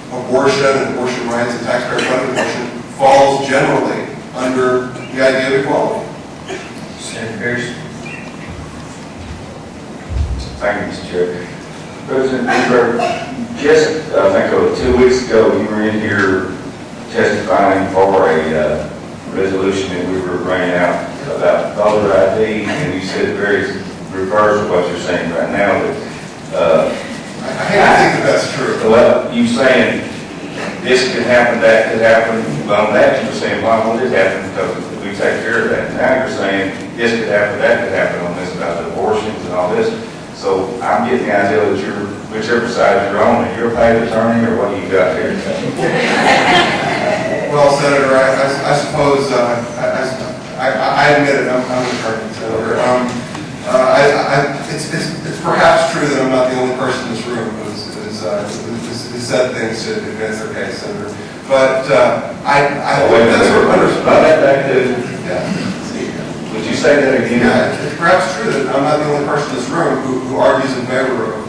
S8: abortion and abortion rights and taxpayer-funded abortion falls generally under the idea of equality.
S3: Senator Pierce. Thank you, Mr. Chair. President Greenberg, just I think 2 weeks ago, you were in here testifying for a resolution that we were bringing out about voter ID, and you said very reverse of what you're saying right now. That
S8: I hate to think that that's true.
S3: well, you saying this could happen, that could happen. Well, that you were saying, why won't it happen? Because we take care of that. Now you're saying this could happen, that could happen on this about the abortions and all this. So I'm getting the idea that you're, whichever side you're on, you're a paid attorney, or what do you got here?
S8: Well, Senator, I suppose I admit it. I'm an attorney, Senator. It's perhaps true that I'm not the only person in this room who's said things to advance their case, Senator. But I think that's what
S3: Would you say that again?
S8: Yeah, it's perhaps true that I'm not the only person in this room who argues in favor of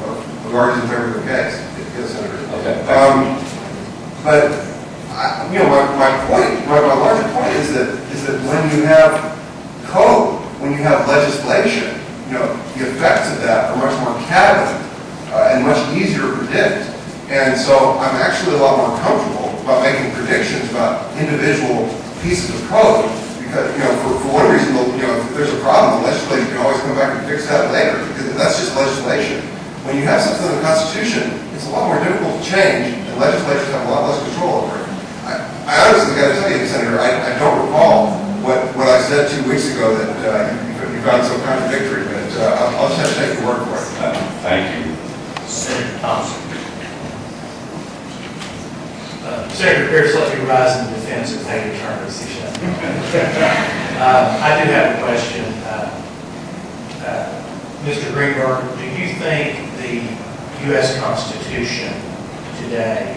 S8: the case. Yes, Senator.
S3: Okay.
S8: But my larger point is that when you have code, when you have legislation, the effects of that are much more cabinet and much easier to predict. And so I'm actually a lot more comfortable about making predictions about individual pieces of code because, for one reason, if there's a problem, the legislature can always come back and fix that later because that's just legislation. When you have something in the Constitution, it's a lot more difficult to change, and legislatures have a lot less control over it. I honestly got to tell you, Senator, I don't recall what I said 2 weeks ago that you found so contradictory, but I'll just have to take your word for it.
S3: Thank you.
S2: Senator Thompson.
S9: Senator Pierce, let me rise in defense of paid attorneys. I do have a question. Mr. Greenberg, do you think the U.S. Constitution today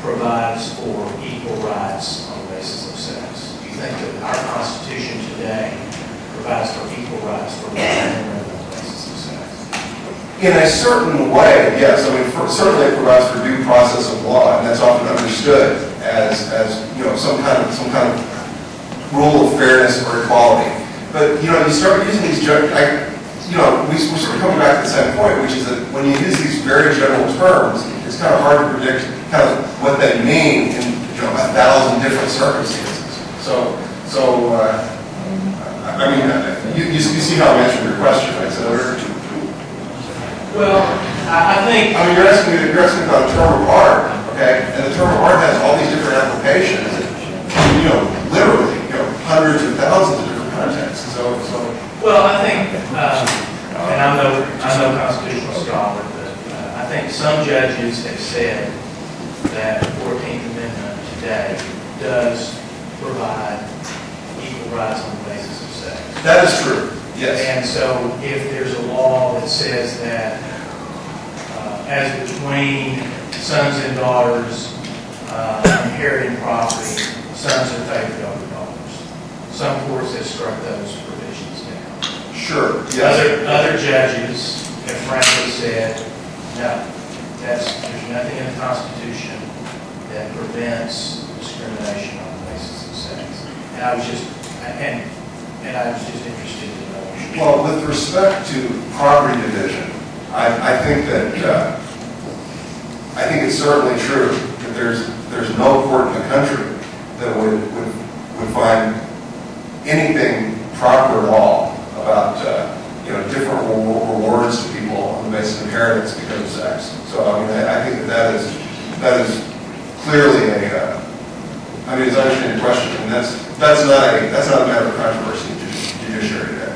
S9: provides for equal rights on the basis of sex? Do you think that our Constitution today provides for equal rights for men and women on the basis of sex?
S8: In a certain way, yes. I mean, certainly it provides for due process of law, and that's often understood as some kind of rule of fairness or equality. But you start using these we're sort of coming back to the same point, which is that when you use these very general terms, it's kind of hard to predict kind of what they mean in 1,000 different circumstances. So I mean, you see how I'm answering your question, right, Senator?
S9: Well, I think...
S8: I mean, you're asking about a term of art, okay? And the term of art has all these different applications, literally, hundreds and thousands of different contexts. So.
S9: Well, I think, and I'm no constitutional scholar, but I think some judges have said that the 14th Amendment today does provide equal rights on the basis of sex.
S8: That is true. Yes.
S9: And so if there's a law that says that as between sons and daughters inheriting property, sons are favored over daughters. Some courts have struck those provisions down.
S8: Sure. Yes.
S9: Other judges have frankly said, no, there's nothing in the Constitution that prevents discrimination on the basis of sex. And I was just interested to know.
S8: Well, with respect to property division, I think that, I think it's certainly true that there's no court in the country that would find anything proper at all about, different rewards to people on the basis of inheritance because of sex. So, I mean, I think that is clearly as I understand your question, and that's not a matter of controversy in judiciary today.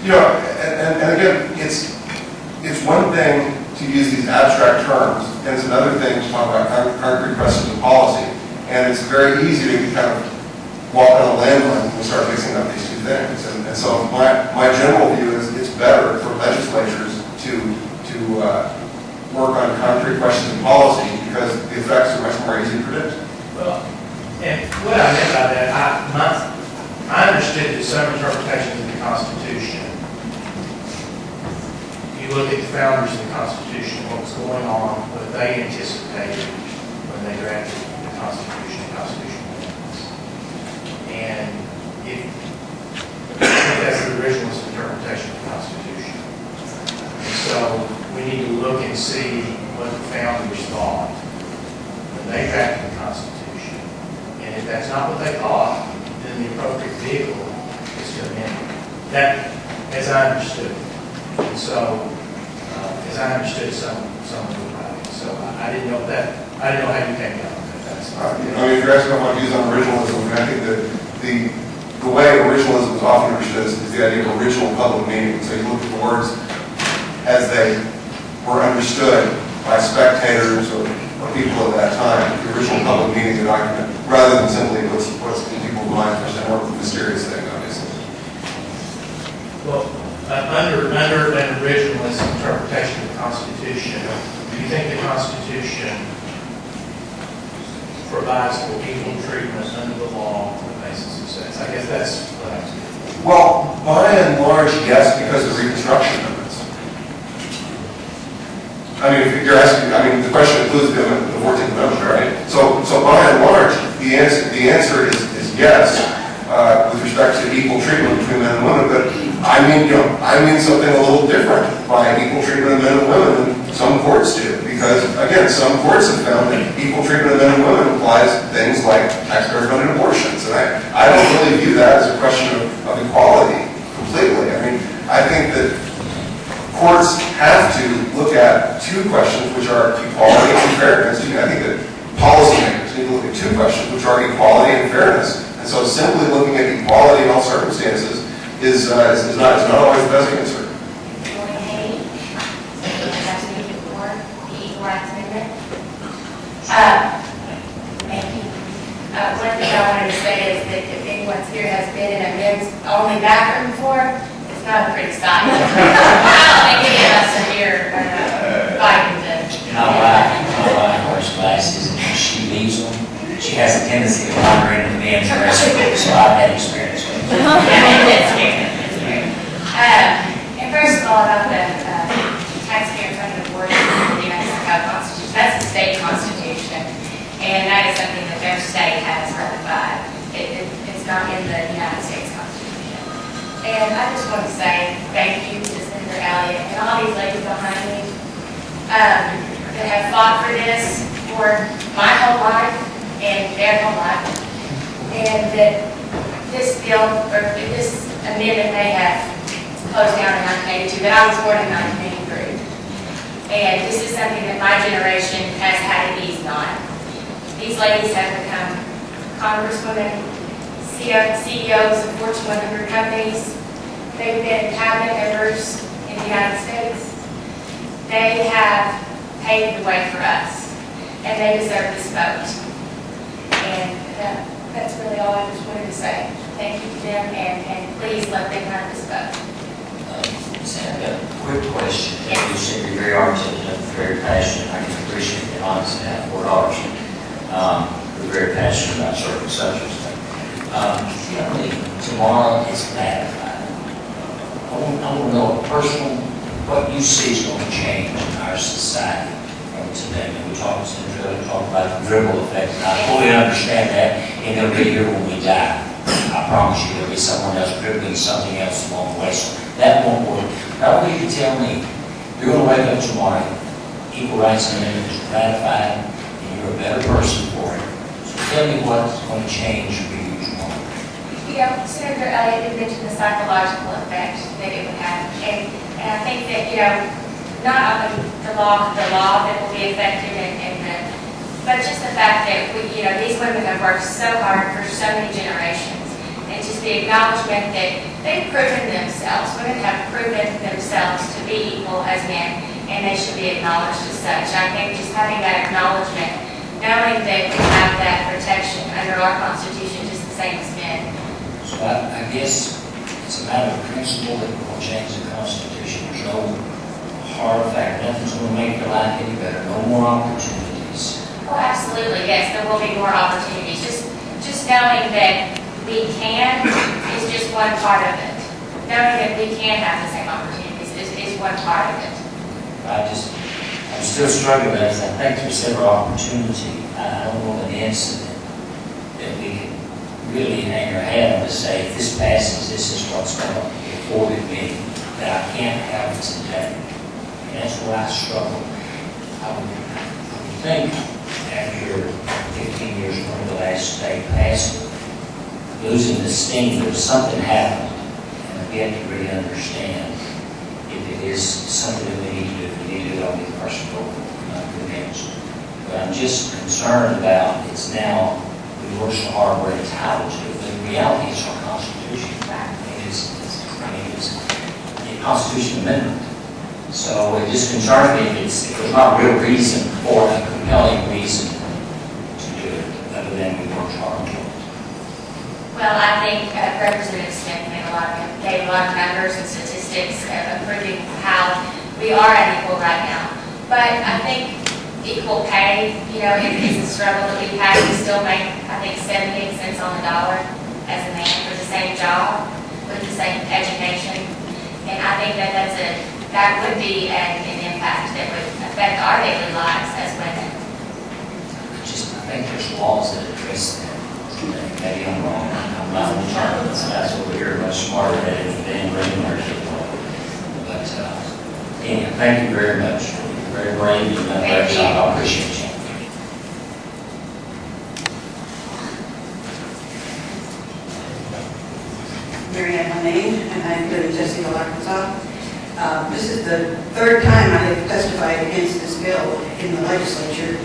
S8: And again, it's one thing to use these abstract terms, and it's another thing to talk about concrete precedents of policy. And it's very easy to kind of walk on a landmine and start mixing up these two things. And so my general view is it's better for legislatures to work on concrete questions of policy because the effects are much more easy to predict.
S9: Well, and what I meant by that, I understood that some interpretations of the Constitution, you look at the founders of the Constitution, what was going on, what they anticipated when they drafted the Constitution, constitutional amendments. And I think that's the originalist interpretation of the Constitution. And so we need to look and see what the founders thought when they drafted the Constitution. And if that's not what they thought, then the appropriate vehicle is to amend it. That, as I understood it. And so, as I understood some of the writing. So I didn't know how you came down on that. That's
S8: if you're asking about my views on originalism, I think that the way originalism is often understood is the idea of original public meaning. So you look at the words as they were understood by spectators or people at that time, the original public meaning of the document, rather than simply what's in people's minds, which is more of a mysterious thing, obviously.
S9: Well, under an originalist interpretation of the Constitution, do you think the Constitution provides for equal treatment under the law on the basis of sex? I guess that's what I'm saying.
S8: Well, by and large, yes, because of Reconstruction amendments. I mean, if you're asking, the question includes the 14th Amendment, right? So by and large, the answer is yes, with respect to equal treatment between men and women. But I mean something a little different by equal treatment of men and women than some courts do. Because again, some courts have found that equal treatment of men and women applies things like taxpayer-funded abortions, and I don't really view that as a question of equality completely. I mean, I think that courts have to look at two questions, which are equality and fairness. I think that policymakers need to look at two questions, which are equality and fairness. And so simply looking at equality in all circumstances is not always the best answer.
S10: Thank you. One thing I wanted to say is that if anyone here has been in a men's-only bathroom before, it's not a pretty sight. I don't think any of us are here fighting to.
S2: My wife wears glasses, and when she leaves them, she has a tendency to wander into the men's restroom, so I've had experience with it.
S10: That's scary. And first of all, about the taxpayer-funded abortion in the United States Constitution, that's the state constitution, and that is something that their state has ratified. It's not in the United States Constitution. And I just want to say thank you to Senator Elliot and all these ladies behind me that have fought for this for my whole life and their whole life, and that this bill, or this amendment may have closed down in 1982, but I was born in 1983. And this is something that my generation has had to ease on. These ladies have become congresswomen, CEOs of Fortune 100 companies. They've been cabinet members in the United States. They have paved the way for us, and they deserve this vote. And that's really all I just wanted to say. Thank you to them, and please let them have this vote.
S2: Senator, quick question. You said you're very articulate, very passionate. I can appreciate the honesty and have 4 daughters. We're very passionate about certain subjects. Tomorrow is ratified. I want to know what you see is going to change in our society from today. We talk about the dribble effect, and I fully understand that, and it'll be here when we die. I promise you, there'll be someone else dribbling something else along the way, so that won't work. How will you tell me, you're gonna wake up tomorrow, equal rights amendment is ratified, and you're a better person for it. So tell me what's going to change for you tomorrow.
S10: You know, Senator Elliott did mention the psychological effect that it would have. And I think that, you know, not only the law that will be affected but just the fact that we, you know, these women have worked so hard for so many generations. And just the acknowledgement that they've proven themselves. Women have proven themselves to be equal as men, and they should be acknowledged as such. I think just having that acknowledgement, knowing that we have that protection under our Constitution just the same as men.
S2: So I guess it's a matter of principle that we'll change the Constitution. There's no hard fact, nothing's going to make your life any better, no more opportunities.
S10: Oh, absolutely, yes, there will be more opportunities. Just knowing that we can is just one part of it. Knowing that we can have the same opportunities is one part of it.
S2: I'm still struggling with this. I think there's several opportunities. I don't know of an incident that we can really hang our hat on to say, if this passes, this is what's going to be afforded me, that I can't have today. And that's where I struggle. I would think after 15 years from the last state passed, losing the steam, there was something happened, and I've yet to really understand if it is something that we need to do. If we need to do it, I'll be the person to vote for, not convinced. But I'm just concerned about it's now, we work so hard, we're entitled to it. But in reality, it's our Constitution. It's a Constitution amendment. So it just concerns me if there's not a real reason or a compelling reason to do it, other than we worked hard for it.
S10: Well, I think Representative Smith gave a lot of numbers and statistics of proving how we are unequal right now. But I think equal pay, you know, is a struggle that we've had. We still make, I think, 78 cents on the dollar as a man for the same job, with the same education. And I think that that would be an impact that would affect our daily lives as women.
S2: I think there's laws that address that. Maybe I'm wrong. I'm not an attorney. That's what we're much smarter at it than regular people. But anyway, thank you very much. You're very brave. You've done a great job. I appreciate you.
S11: Mary Ann, my name, and I live in Jessica, Arkansas. This is the third time I have testified against this bill in the legislature.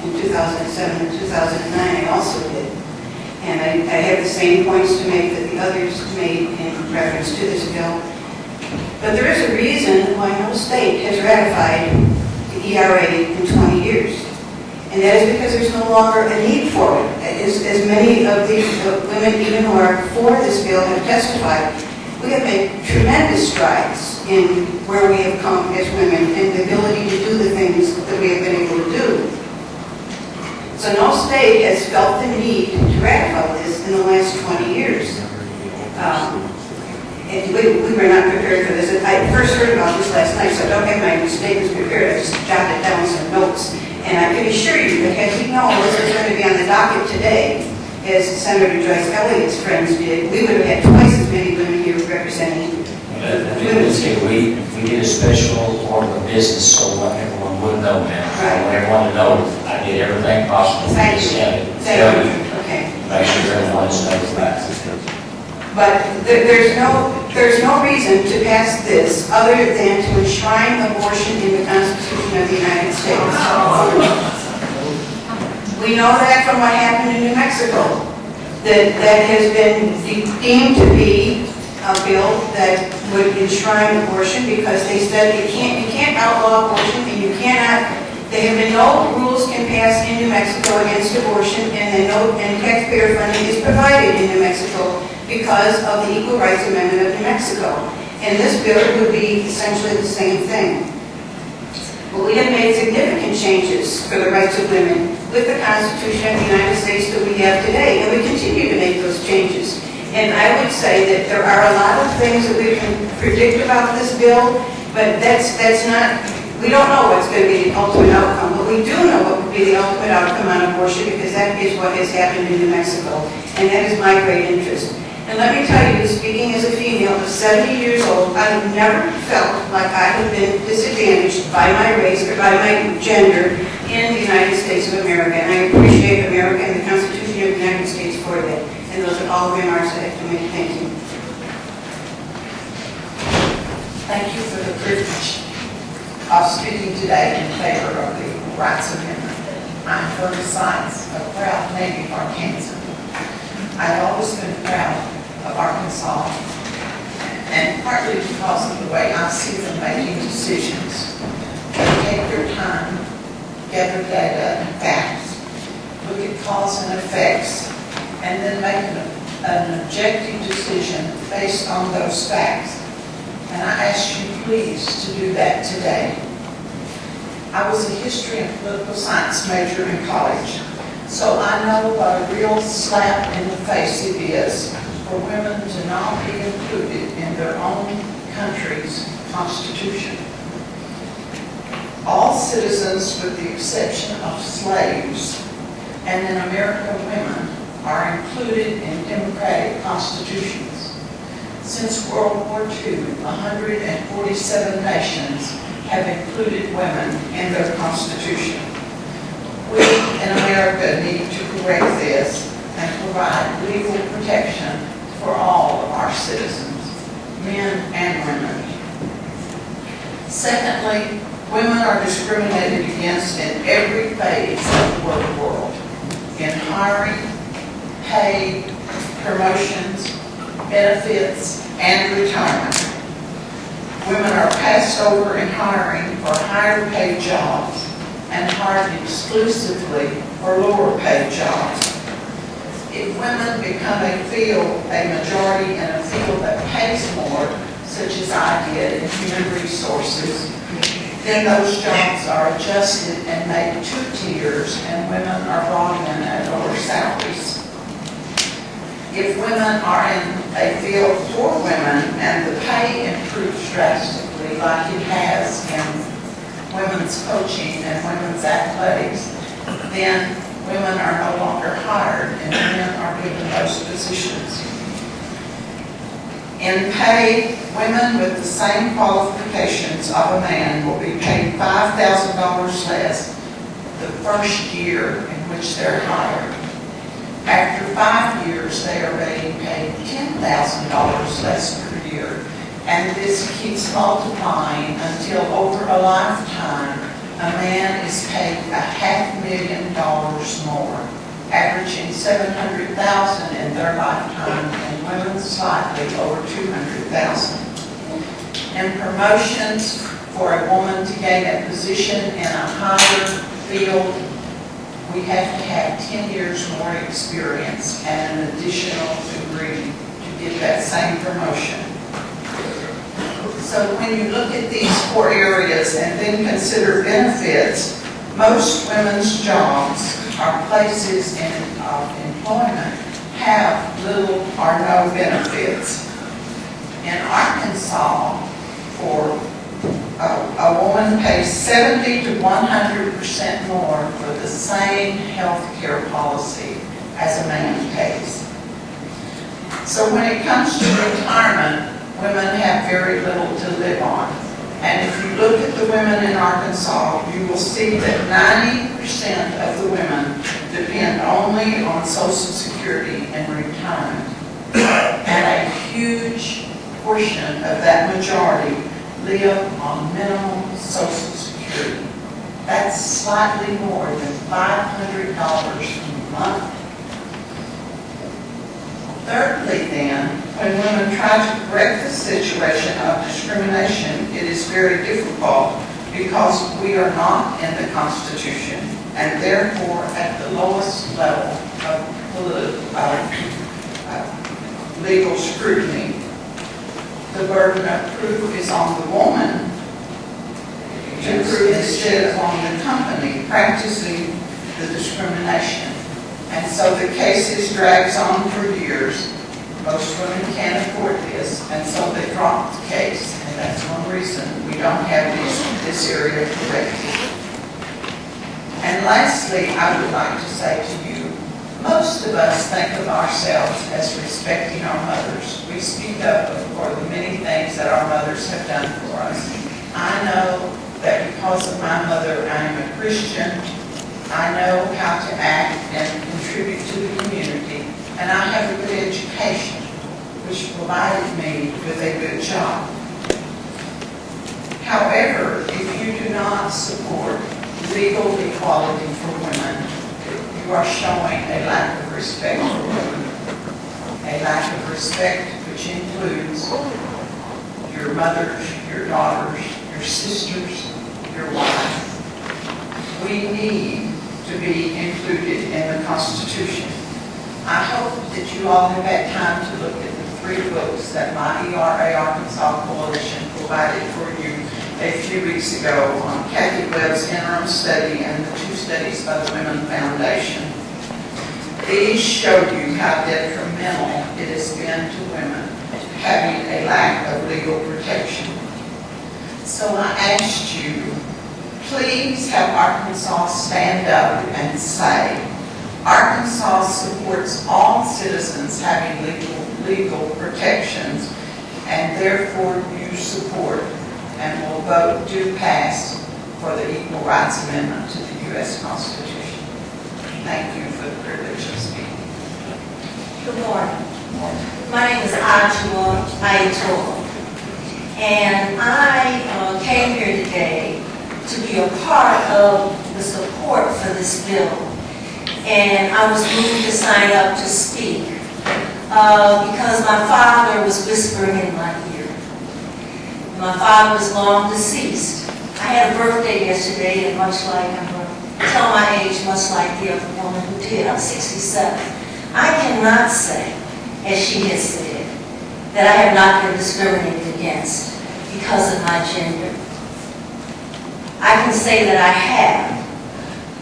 S11: In 2007 and 2009, I also did. And I have the same points to make that the others made in reference to this bill. But there is a reason why no state has ratified the ERA in 20 years. And that is because there's no longer a need for it. As many of the women, even who are for this bill, have testified, we have made tremendous strides in where we have come as women and the ability to do the things that we have been able to do. So no state has felt the need to ratify this in the last 20 years. And we were not prepared for this. I first heard about this last night, so I don't have my statements prepared. I just jotted down some notes. And I can assure you that had we known this was going to be on the docket today, as Senator Joyce Elliot's friends did, we would have had twice as many women here representing
S2: We did a special order of business so everyone would know now.
S11: Right.
S2: I want everyone to know I did everything possible.
S11: Thank you. Thank you. Okay.
S2: Make sure everyone knows that.
S11: But there's no reason to pass this other than to enshrine abortion in the Constitution of the United States. We know that from what happened in New Mexico, that has been deemed to be a bill that would enshrine abortion because they said you can't outlaw abortion and you cannot. There have been no rules can pass in New Mexico against abortion, and taxpayer funding is provided in New Mexico because of the Equal Rights Amendment of New Mexico. And this bill would be essentially the same thing. But we have made significant changes for the rights of women with the Constitution of the United States that we have today, and we continue to make those changes. And I would say that there are a lot of things that we can predict about this bill, but that's not, we don't know what's going to be the ultimate outcome, but we do know what would be the ultimate outcome on abortion because that is what has happened in New Mexico, and that is my great interest. And let me tell you, speaking as a female of 70 years old, I have never felt like I have been disadvantaged by my race or by my gender in the United States of America. And I appreciate America and the Constitution of the United States for that. And those are all the remarks I have to make. Thank you.
S12: Thank you for the privilege of speaking today in favor of the rights of women. I'm Bernie Sykes, a proud native Arkansan. I've always been proud of Arkansas, and partly because of the way I see them making decisions. They take their time, gather data and facts, look at cause and effects, and then make an objective decision based on those facts. And I ask you please to do that today. I was a history and political science major in college, so I know what a real slap in the face it is for women to not be included in their own country's constitution. All citizens, with the exception of slaves, and in America women, are included in democratic constitutions. Since World War II, 147 nations have included women in their constitution. We in America need to correct this and provide legal protection for all of our citizens, men and women. Secondly, women are discriminated against in every phase of the world, in hiring, pay, promotions, benefits, and retirement. Women are passed over in hiring for higher paid jobs and hired exclusively for lower paid jobs. If women become a majority in a field that pays more, such as I did in human resources, then those jobs are adjusted and made 2 tiers, and women are brought in at lower salaries. If women are in a field for women and the pay improves drastically, like it has in women's coaching and women's athletics, then women are no longer hired and men are given those positions. In pay, women with the same qualifications of a man will be paid $5,000 less the first year in which they're hired. After 5 years, they are being paid $10,000 less per year, and this keeps multiplying until over a lifetime, a man is paid $500,000 more, averaging $700,000 in their lifetime, and women slightly over $200,000. And promotions for a woman to gain a position in a higher field, we have to have 10 years more experience and an additional degree to get that same promotion. So when you look at these 4 areas and then consider benefits, most women's jobs or places in employment have little or no benefits. In Arkansas, for a woman pays 70 to 100% more for the same health care policy as a man pays. So when it comes to retirement, women have very little to live on. And if you look at the women in Arkansas, you will see that 90% of the women depend only on Social Security and retirement. And a huge portion of that majority live on minimum Social Security. That's slightly more than $500 a month. Thirdly, then, when women try to correct the situation of discrimination, it is very difficult because we are not in the Constitution and therefore at the lowest level of legal scrutiny. The burden of proof is on the woman to prove instead of on the company practicing the discrimination. And so the case drags on for years. Most women can't afford this, and so they drop the case. And that's one reason we don't have this area corrected. And lastly, I would like to say to you Most of us think of ourselves as respecting our mothers. We speak up for the many things that our mothers have done for us. I know that because of my mother, I am a Christian. I know how to act and contribute to the community, and I have a good education, which provided me with a good job. However, if you do not support legal equality for women, you are showing a lack of respect for women. A lack of respect which includes your mothers, your daughters, your sisters, your wife. We need to be included in the Constitution. I hope that you all have had time to look at the 3 books that my ERA Arkansas Coalition provided for you a few weeks ago on Kathy Webb's interim study and the 2 studies by the Women Foundation. These show you how detrimental it has been to women having a lack of legal protection. So I asked you, please have Arkansas stand up and say, Arkansas supports all citizens having legal protections, and therefore you support and will vote to pass for the Equal Rights Amendment to the U.S. Constitution. Thank you for the privilege of speaking.
S13: Good morning. My name is Ajua Ayatollah, and I came here today to be a part of the support for this bill. And I was moved to sign up to speak because my father was whispering in my ear. My father is long deceased. I had a birthday yesterday, and much like I'm going to tell my age, much like the other woman who did, I'm 67. I cannot say, as she has said, that I have not been discriminated against because of my gender. I can say that I have.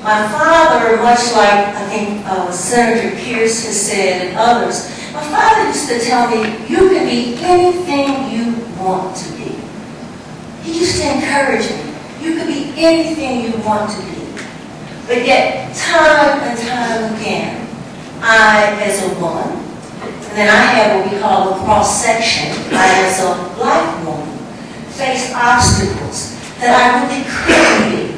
S13: My father, much like I think Senator Pierce has said and others, my father used to tell me, you can be anything you want to be. He used to encourage me. You can be anything you want to be. But yet, time and time again, I, as a woman, and then I have what we call a cross-section, I, as a black woman, faced obstacles that I really couldn't be.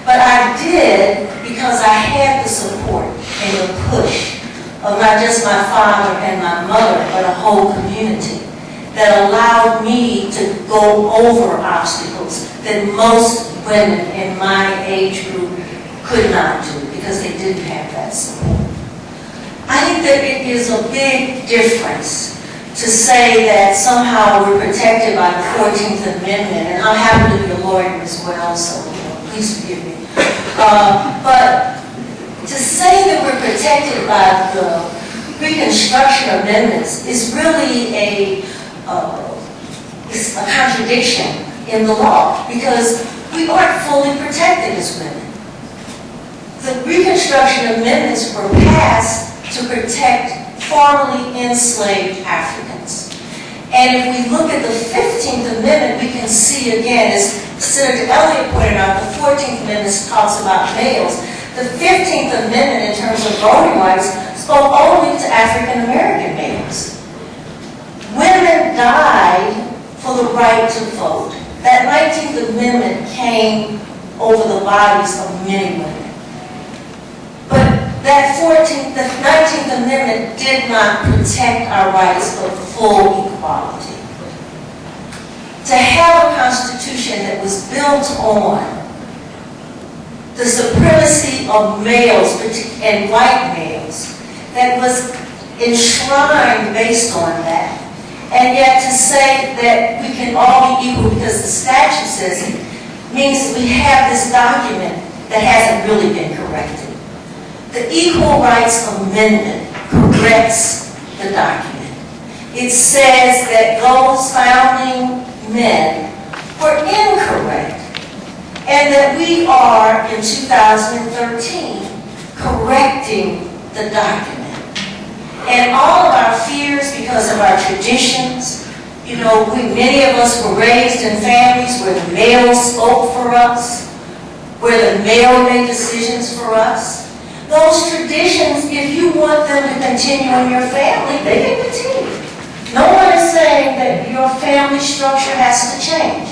S13: But I did because I had the support and the push of not just my father and my mother, but a whole community that allowed me to go over obstacles that most women in my age group could not do because they didn't have that support. I think that it is a big difference to say that somehow we're protected by the 14th Amendment, and I happen to be a lawyer as well, so please forgive me. But to say that we're protected by the Reconstruction Amendments is really it's a contradiction in the law because we aren't fully protected as women. The Reconstruction Amendments were passed to protect formerly enslaved Africans. And if we look at the 15th Amendment, we can see again, as Senator Elliot pointed out, the 14th Amendment talks about males. The 15th Amendment, in terms of voting rights, spoke only to African American males. Women died for the right to vote. That 19th Amendment came over the bodies of many women. But that 19th Amendment did not protect our rights of full equality. To have a Constitution that was built on the supremacy of males and white males, that was enshrined based on that, and yet to say that we can all be equal because the statute says it, means that we have this document that hasn't really been corrected. The Equal Rights Amendment corrects the document. It says that those founding men were incorrect, and that we are, in 2013, correcting the document. And all of our fears, because of our traditions, many of us were raised in families where the male spoke for us, where the male made decisions for us. those traditions, if you want them to continue in your family, they can continue. No one is saying that your family structure has to change.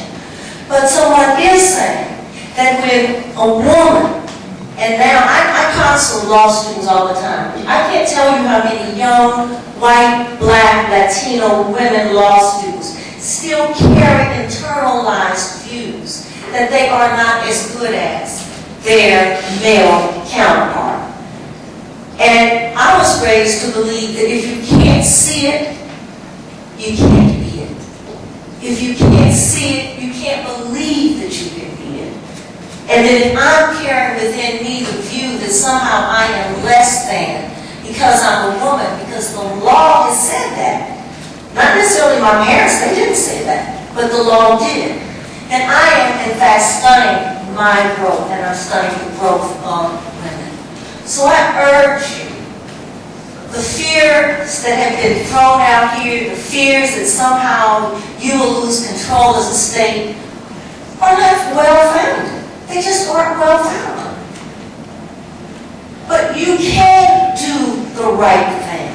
S13: But someone is saying that when a woman, and now I counsel law students all the time. I can't tell you how many young, white, black, Latino women law students still carry internalized views that they are not as good as their male counterpart. And I was raised to believe that if you can't see it, you can't be it. If you can't see it, you can't believe that you can be it. And that if I'm carrying within me the view that somehow I am less than because I'm a woman, because the law has said that. Not necessarily my parents, they didn't say that, but the law did. And I am, in fact, studying my growth, and I'm studying the growth of women. So I urge you, the fears that have been thrown out here, the fears that somehow you will lose control as a state, are not well-founded. They just aren't well-founded. But you can do the right thing.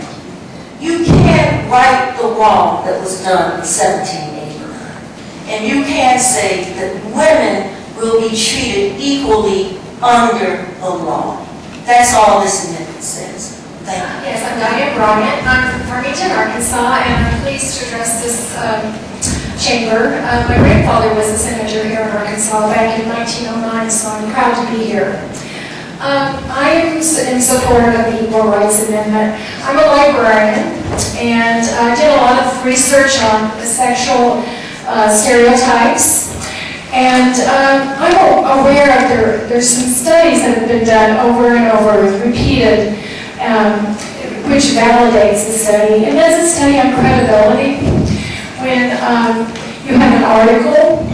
S13: You can right the wrong that was done in 1789. And you can say that women will be treated equally under the law. That's all this amendment says. Thank you.
S14: Yes, I'm Diane Bryant. I'm from Farmington, Arkansas, and I'm pleased to address this chamber. My grandfather was a senator here in Arkansas back in 1909, so I'm proud to be here. I am in support of the Equal Rights Amendment. I'm a librarian, and I did a lot of research on sexual stereotypes. And I'm aware of there's some studies that have been done over and over, repeated, which validates the study. And that's a study on credibility. When you have an article,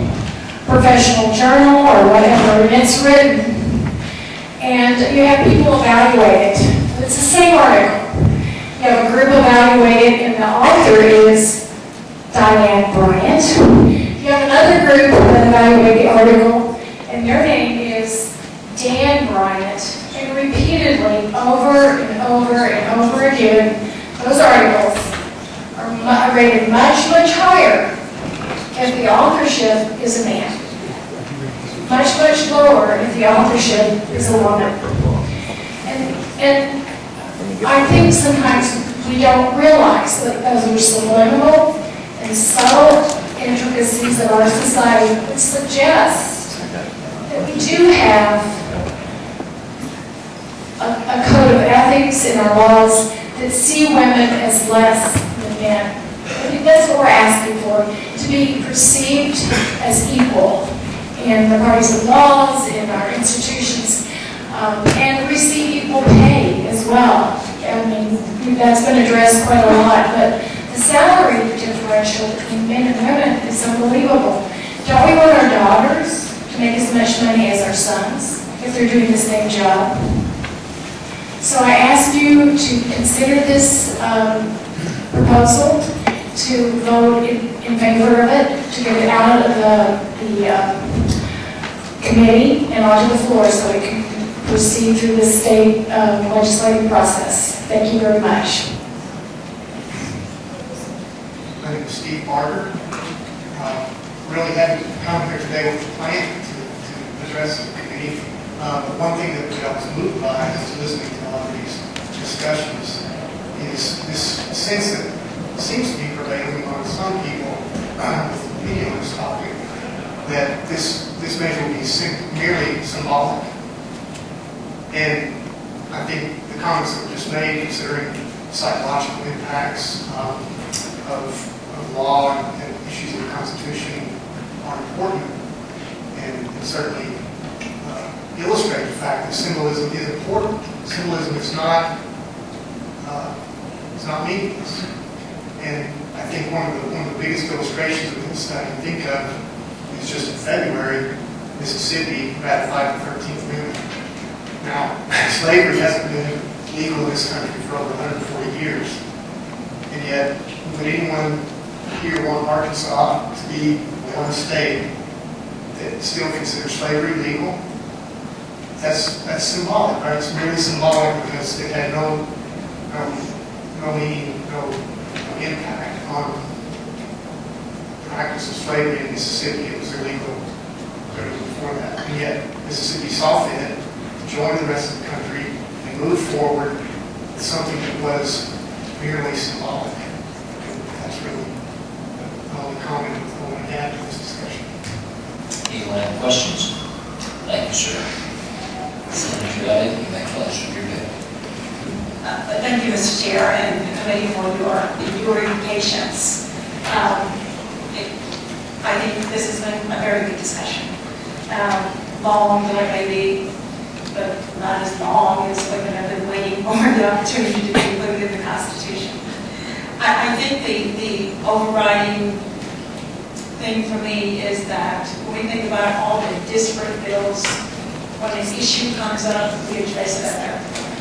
S14: professional journal, or whatever, and it's written, and you have people evaluate it. It's the same article. You have a group evaluate it, and the author is Diane Bryant. You have another group that evaluate the article, and their name is Dan Bryant. And repeatedly, over and over and over again, those articles are rated much, much higher if the authorship is a man. Much, much lower if the authorship is a woman. And I think sometimes we don't realize that those are subliminal and subtle intricacies of our society which suggest that we do have a code of ethics in our laws that see women as less than men. I think that's what we're asking for, to be perceived as equal in the bodies of laws, in our institutions, and receive equal pay as well. I mean, that's been addressed quite a lot, but the salary differential between men and women is unbelievable. Don't we want our daughters to make as much money as our sons if they're doing the same job? So I ask you to consider this proposal, to vote in favor of it, to get it out of the committee and onto the floor so it can proceed through the state legislative process. Thank you very much.
S15: My name is Steve Barter. Really happy to come here today with a plan to address the committee. But one thing that I was moved by is listening to all of these discussions is this sense that seems to be prevailing on some people with opinion on this topic, that this measure will be merely symbolic. And I think the comments that were just made, considering psychological impacts of law and issues of the Constitution, are important and certainly illustrate the fact that symbolism is important. Symbolism is not meaningless. And I think one of the biggest illustrations of this that I can think of is just in February, Mississippi ratified the 13th Amendment. Now, slavery hasn't been legal in this country for over 140 years. And yet, would anyone here want Arkansas to be the one state that still considers slavery legal? that's symbolic, right? It's merely symbolic because it had no meaning, no impact on the practice of slavery in Mississippi. It was illegal before that. And yet, Mississippi saw fit to join the rest of the country and move forward with something that was merely symbolic. And that's really the only comment I want to add to this discussion.
S2: Anyone have questions? Thank you, sir. Senator Elliot, you may close your bill.
S1: Thank you, Mr. Chair, and the committee for your patience. I think this has been a very good discussion. Long, though it may be, but not as long as women have been waiting for the opportunity to be included in the Constitution. I think the overriding thing for me is that when we think about all the disparate bills, when an issue comes up, we address it at that point.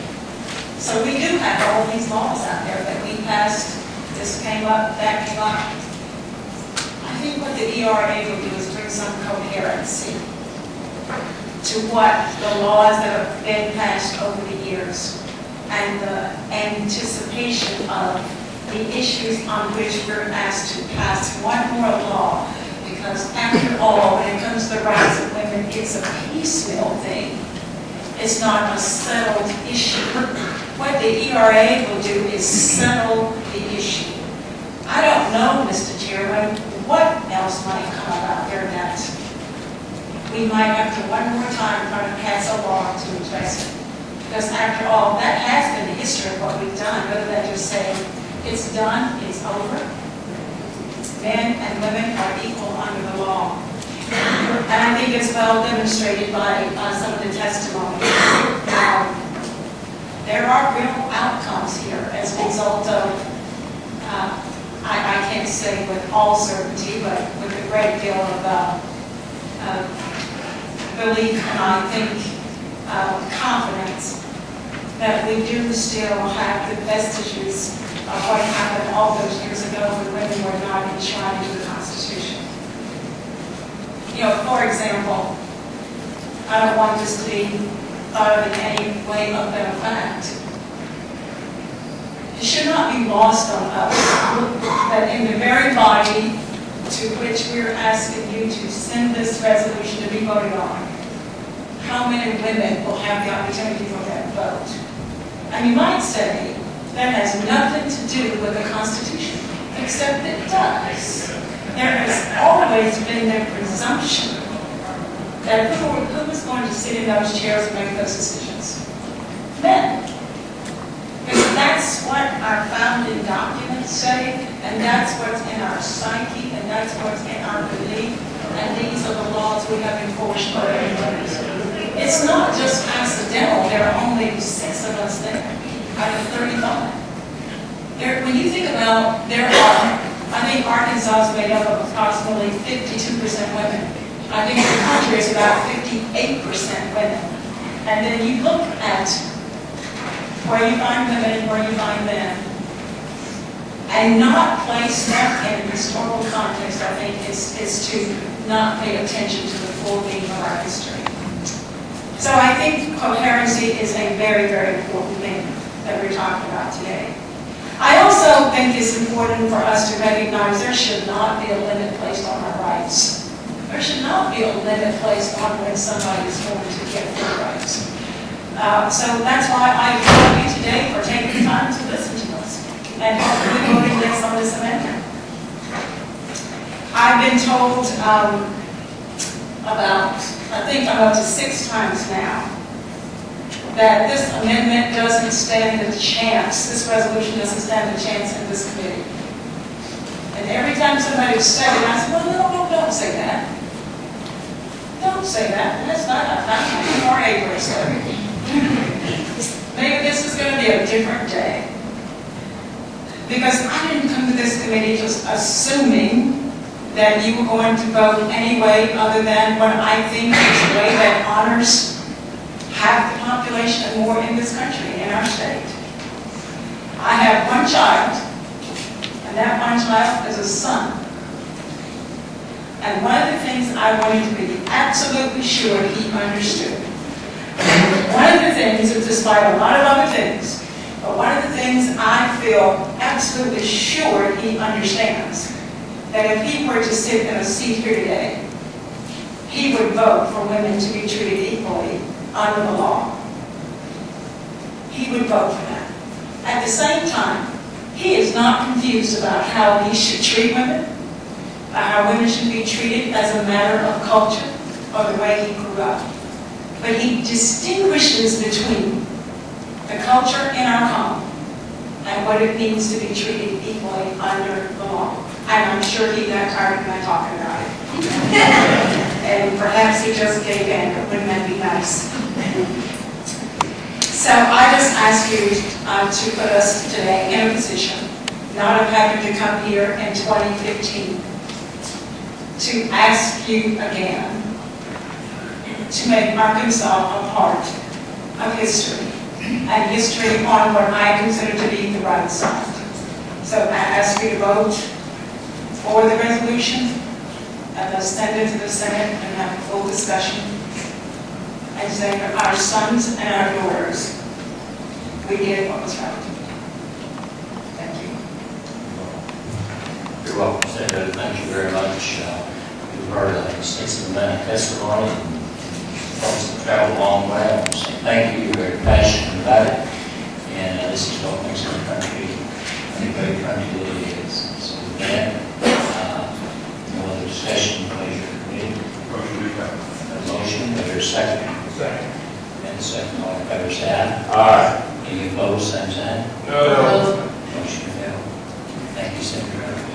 S1: So we do have all these laws out there that we passed. This came up, that came up. I think what the ERA will do is bring some coherency to what the laws that have been passed over the years and the anticipation of the issues on which we're asked to pass one more law. Because after all, when it comes to the rights of women, it's a piecemeal thing. It's not a settled issue. What the ERA will do is settle the issue. I don't know, Mr. Chairman, what else might come about there that we might have to one more time try to pass a law to address it. Because after all, that has been the history of what we've done, rather than just saying, it's done, it's over. Men and women are equal under the law. And I think it's well demonstrated by some of the testimony. There are real outcomes here as a result of, I can't say with all certainty, but with a great deal of belief and I think confidence that we do still have the vestiges of what happened all those years ago when women were not enshrined in the Constitution. You know, for example, I don't want this to be thought of in any way other than a fact. It should not be lost on us that in the very body to which we're asking you to send this resolution to be voted on, how many women will have the opportunity for that vote? And you might say, that has nothing to do with the Constitution, except it does. There has always been the presumption that who is going to sit in those chairs and make those decisions? Men. Because that's what our founding documents say, and that's what's in our psyche, and that's what's in our belief, and these are the laws we have enforced for everybody. It's not just accidental, there are only 6 of us there out of 35. When you think about, I think Arkansas is made up of approximately 52% women. I think the country is about 58% women. And then you look at where you find women and where you find men, and not place them in historical context, I think, is to not pay attention to the full meaning of our history. So I think coherency is a very, very important thing that we're talking about today. I also think it's important for us to recognize there should not be a limit placed on our rights. There should not be a limit placed on when somebody is going to get their rights. So that's why I applaud you today for taking the time to listen to us and hopefully voting yes on this amendment. I've been told I think I'm up to 6 times now, that this amendment doesn't stand a chance, this resolution doesn't stand a chance in this committee. And every time somebody said it, I said, well, no, don't say that. Don't say that. That's not a RA person. Maybe this is going to be a different day. Because I didn't come to this committee just assuming that you were going to vote anyway other than what I think is a way that honors half the population and more in this country, in our state. I have one child, and that one child is a son. And one of the things I wanted to be absolutely sure he understood One of the things, despite a lot of other things, but one of the things I feel absolutely sure he understands, that if he were to sit in a seat here today, he would vote for women to be treated equally under the law. He would vote for that. At the same time, he is not confused about how he should treat women, about how women should be treated as a matter of culture or the way he grew up. But he distinguishes between the culture in our home and what it means to be treated equally under the law. And I'm sure he got tired of my talking about it. And perhaps he just gave in, but wouldn't that be nice? So I just ask you to put us today in a position, not of having to come here in 2015, to ask you again to make Arkansas a part of history, and history on what I consider to be the right side. So I ask you to vote for the resolution, and then send it to the Senate and have a full discussion, and say to our sons and our daughters, we did what was right. Thank you.
S2: You're welcome, Senator. Thank you very much. You've heard an extensive amount of testimony, and folks have traveled a long way. I want to say thank you. You're very passionate about it, and this is what makes our country a great country that it is. So with that, no other discussion, pleasure committee. A motion, is there a second?
S6: Second.
S2: And a second, all in favor, say aye.
S6: Aye.
S2: Any opposed, same sign?
S6: No.
S2: Motion failed. Thank you, Senator.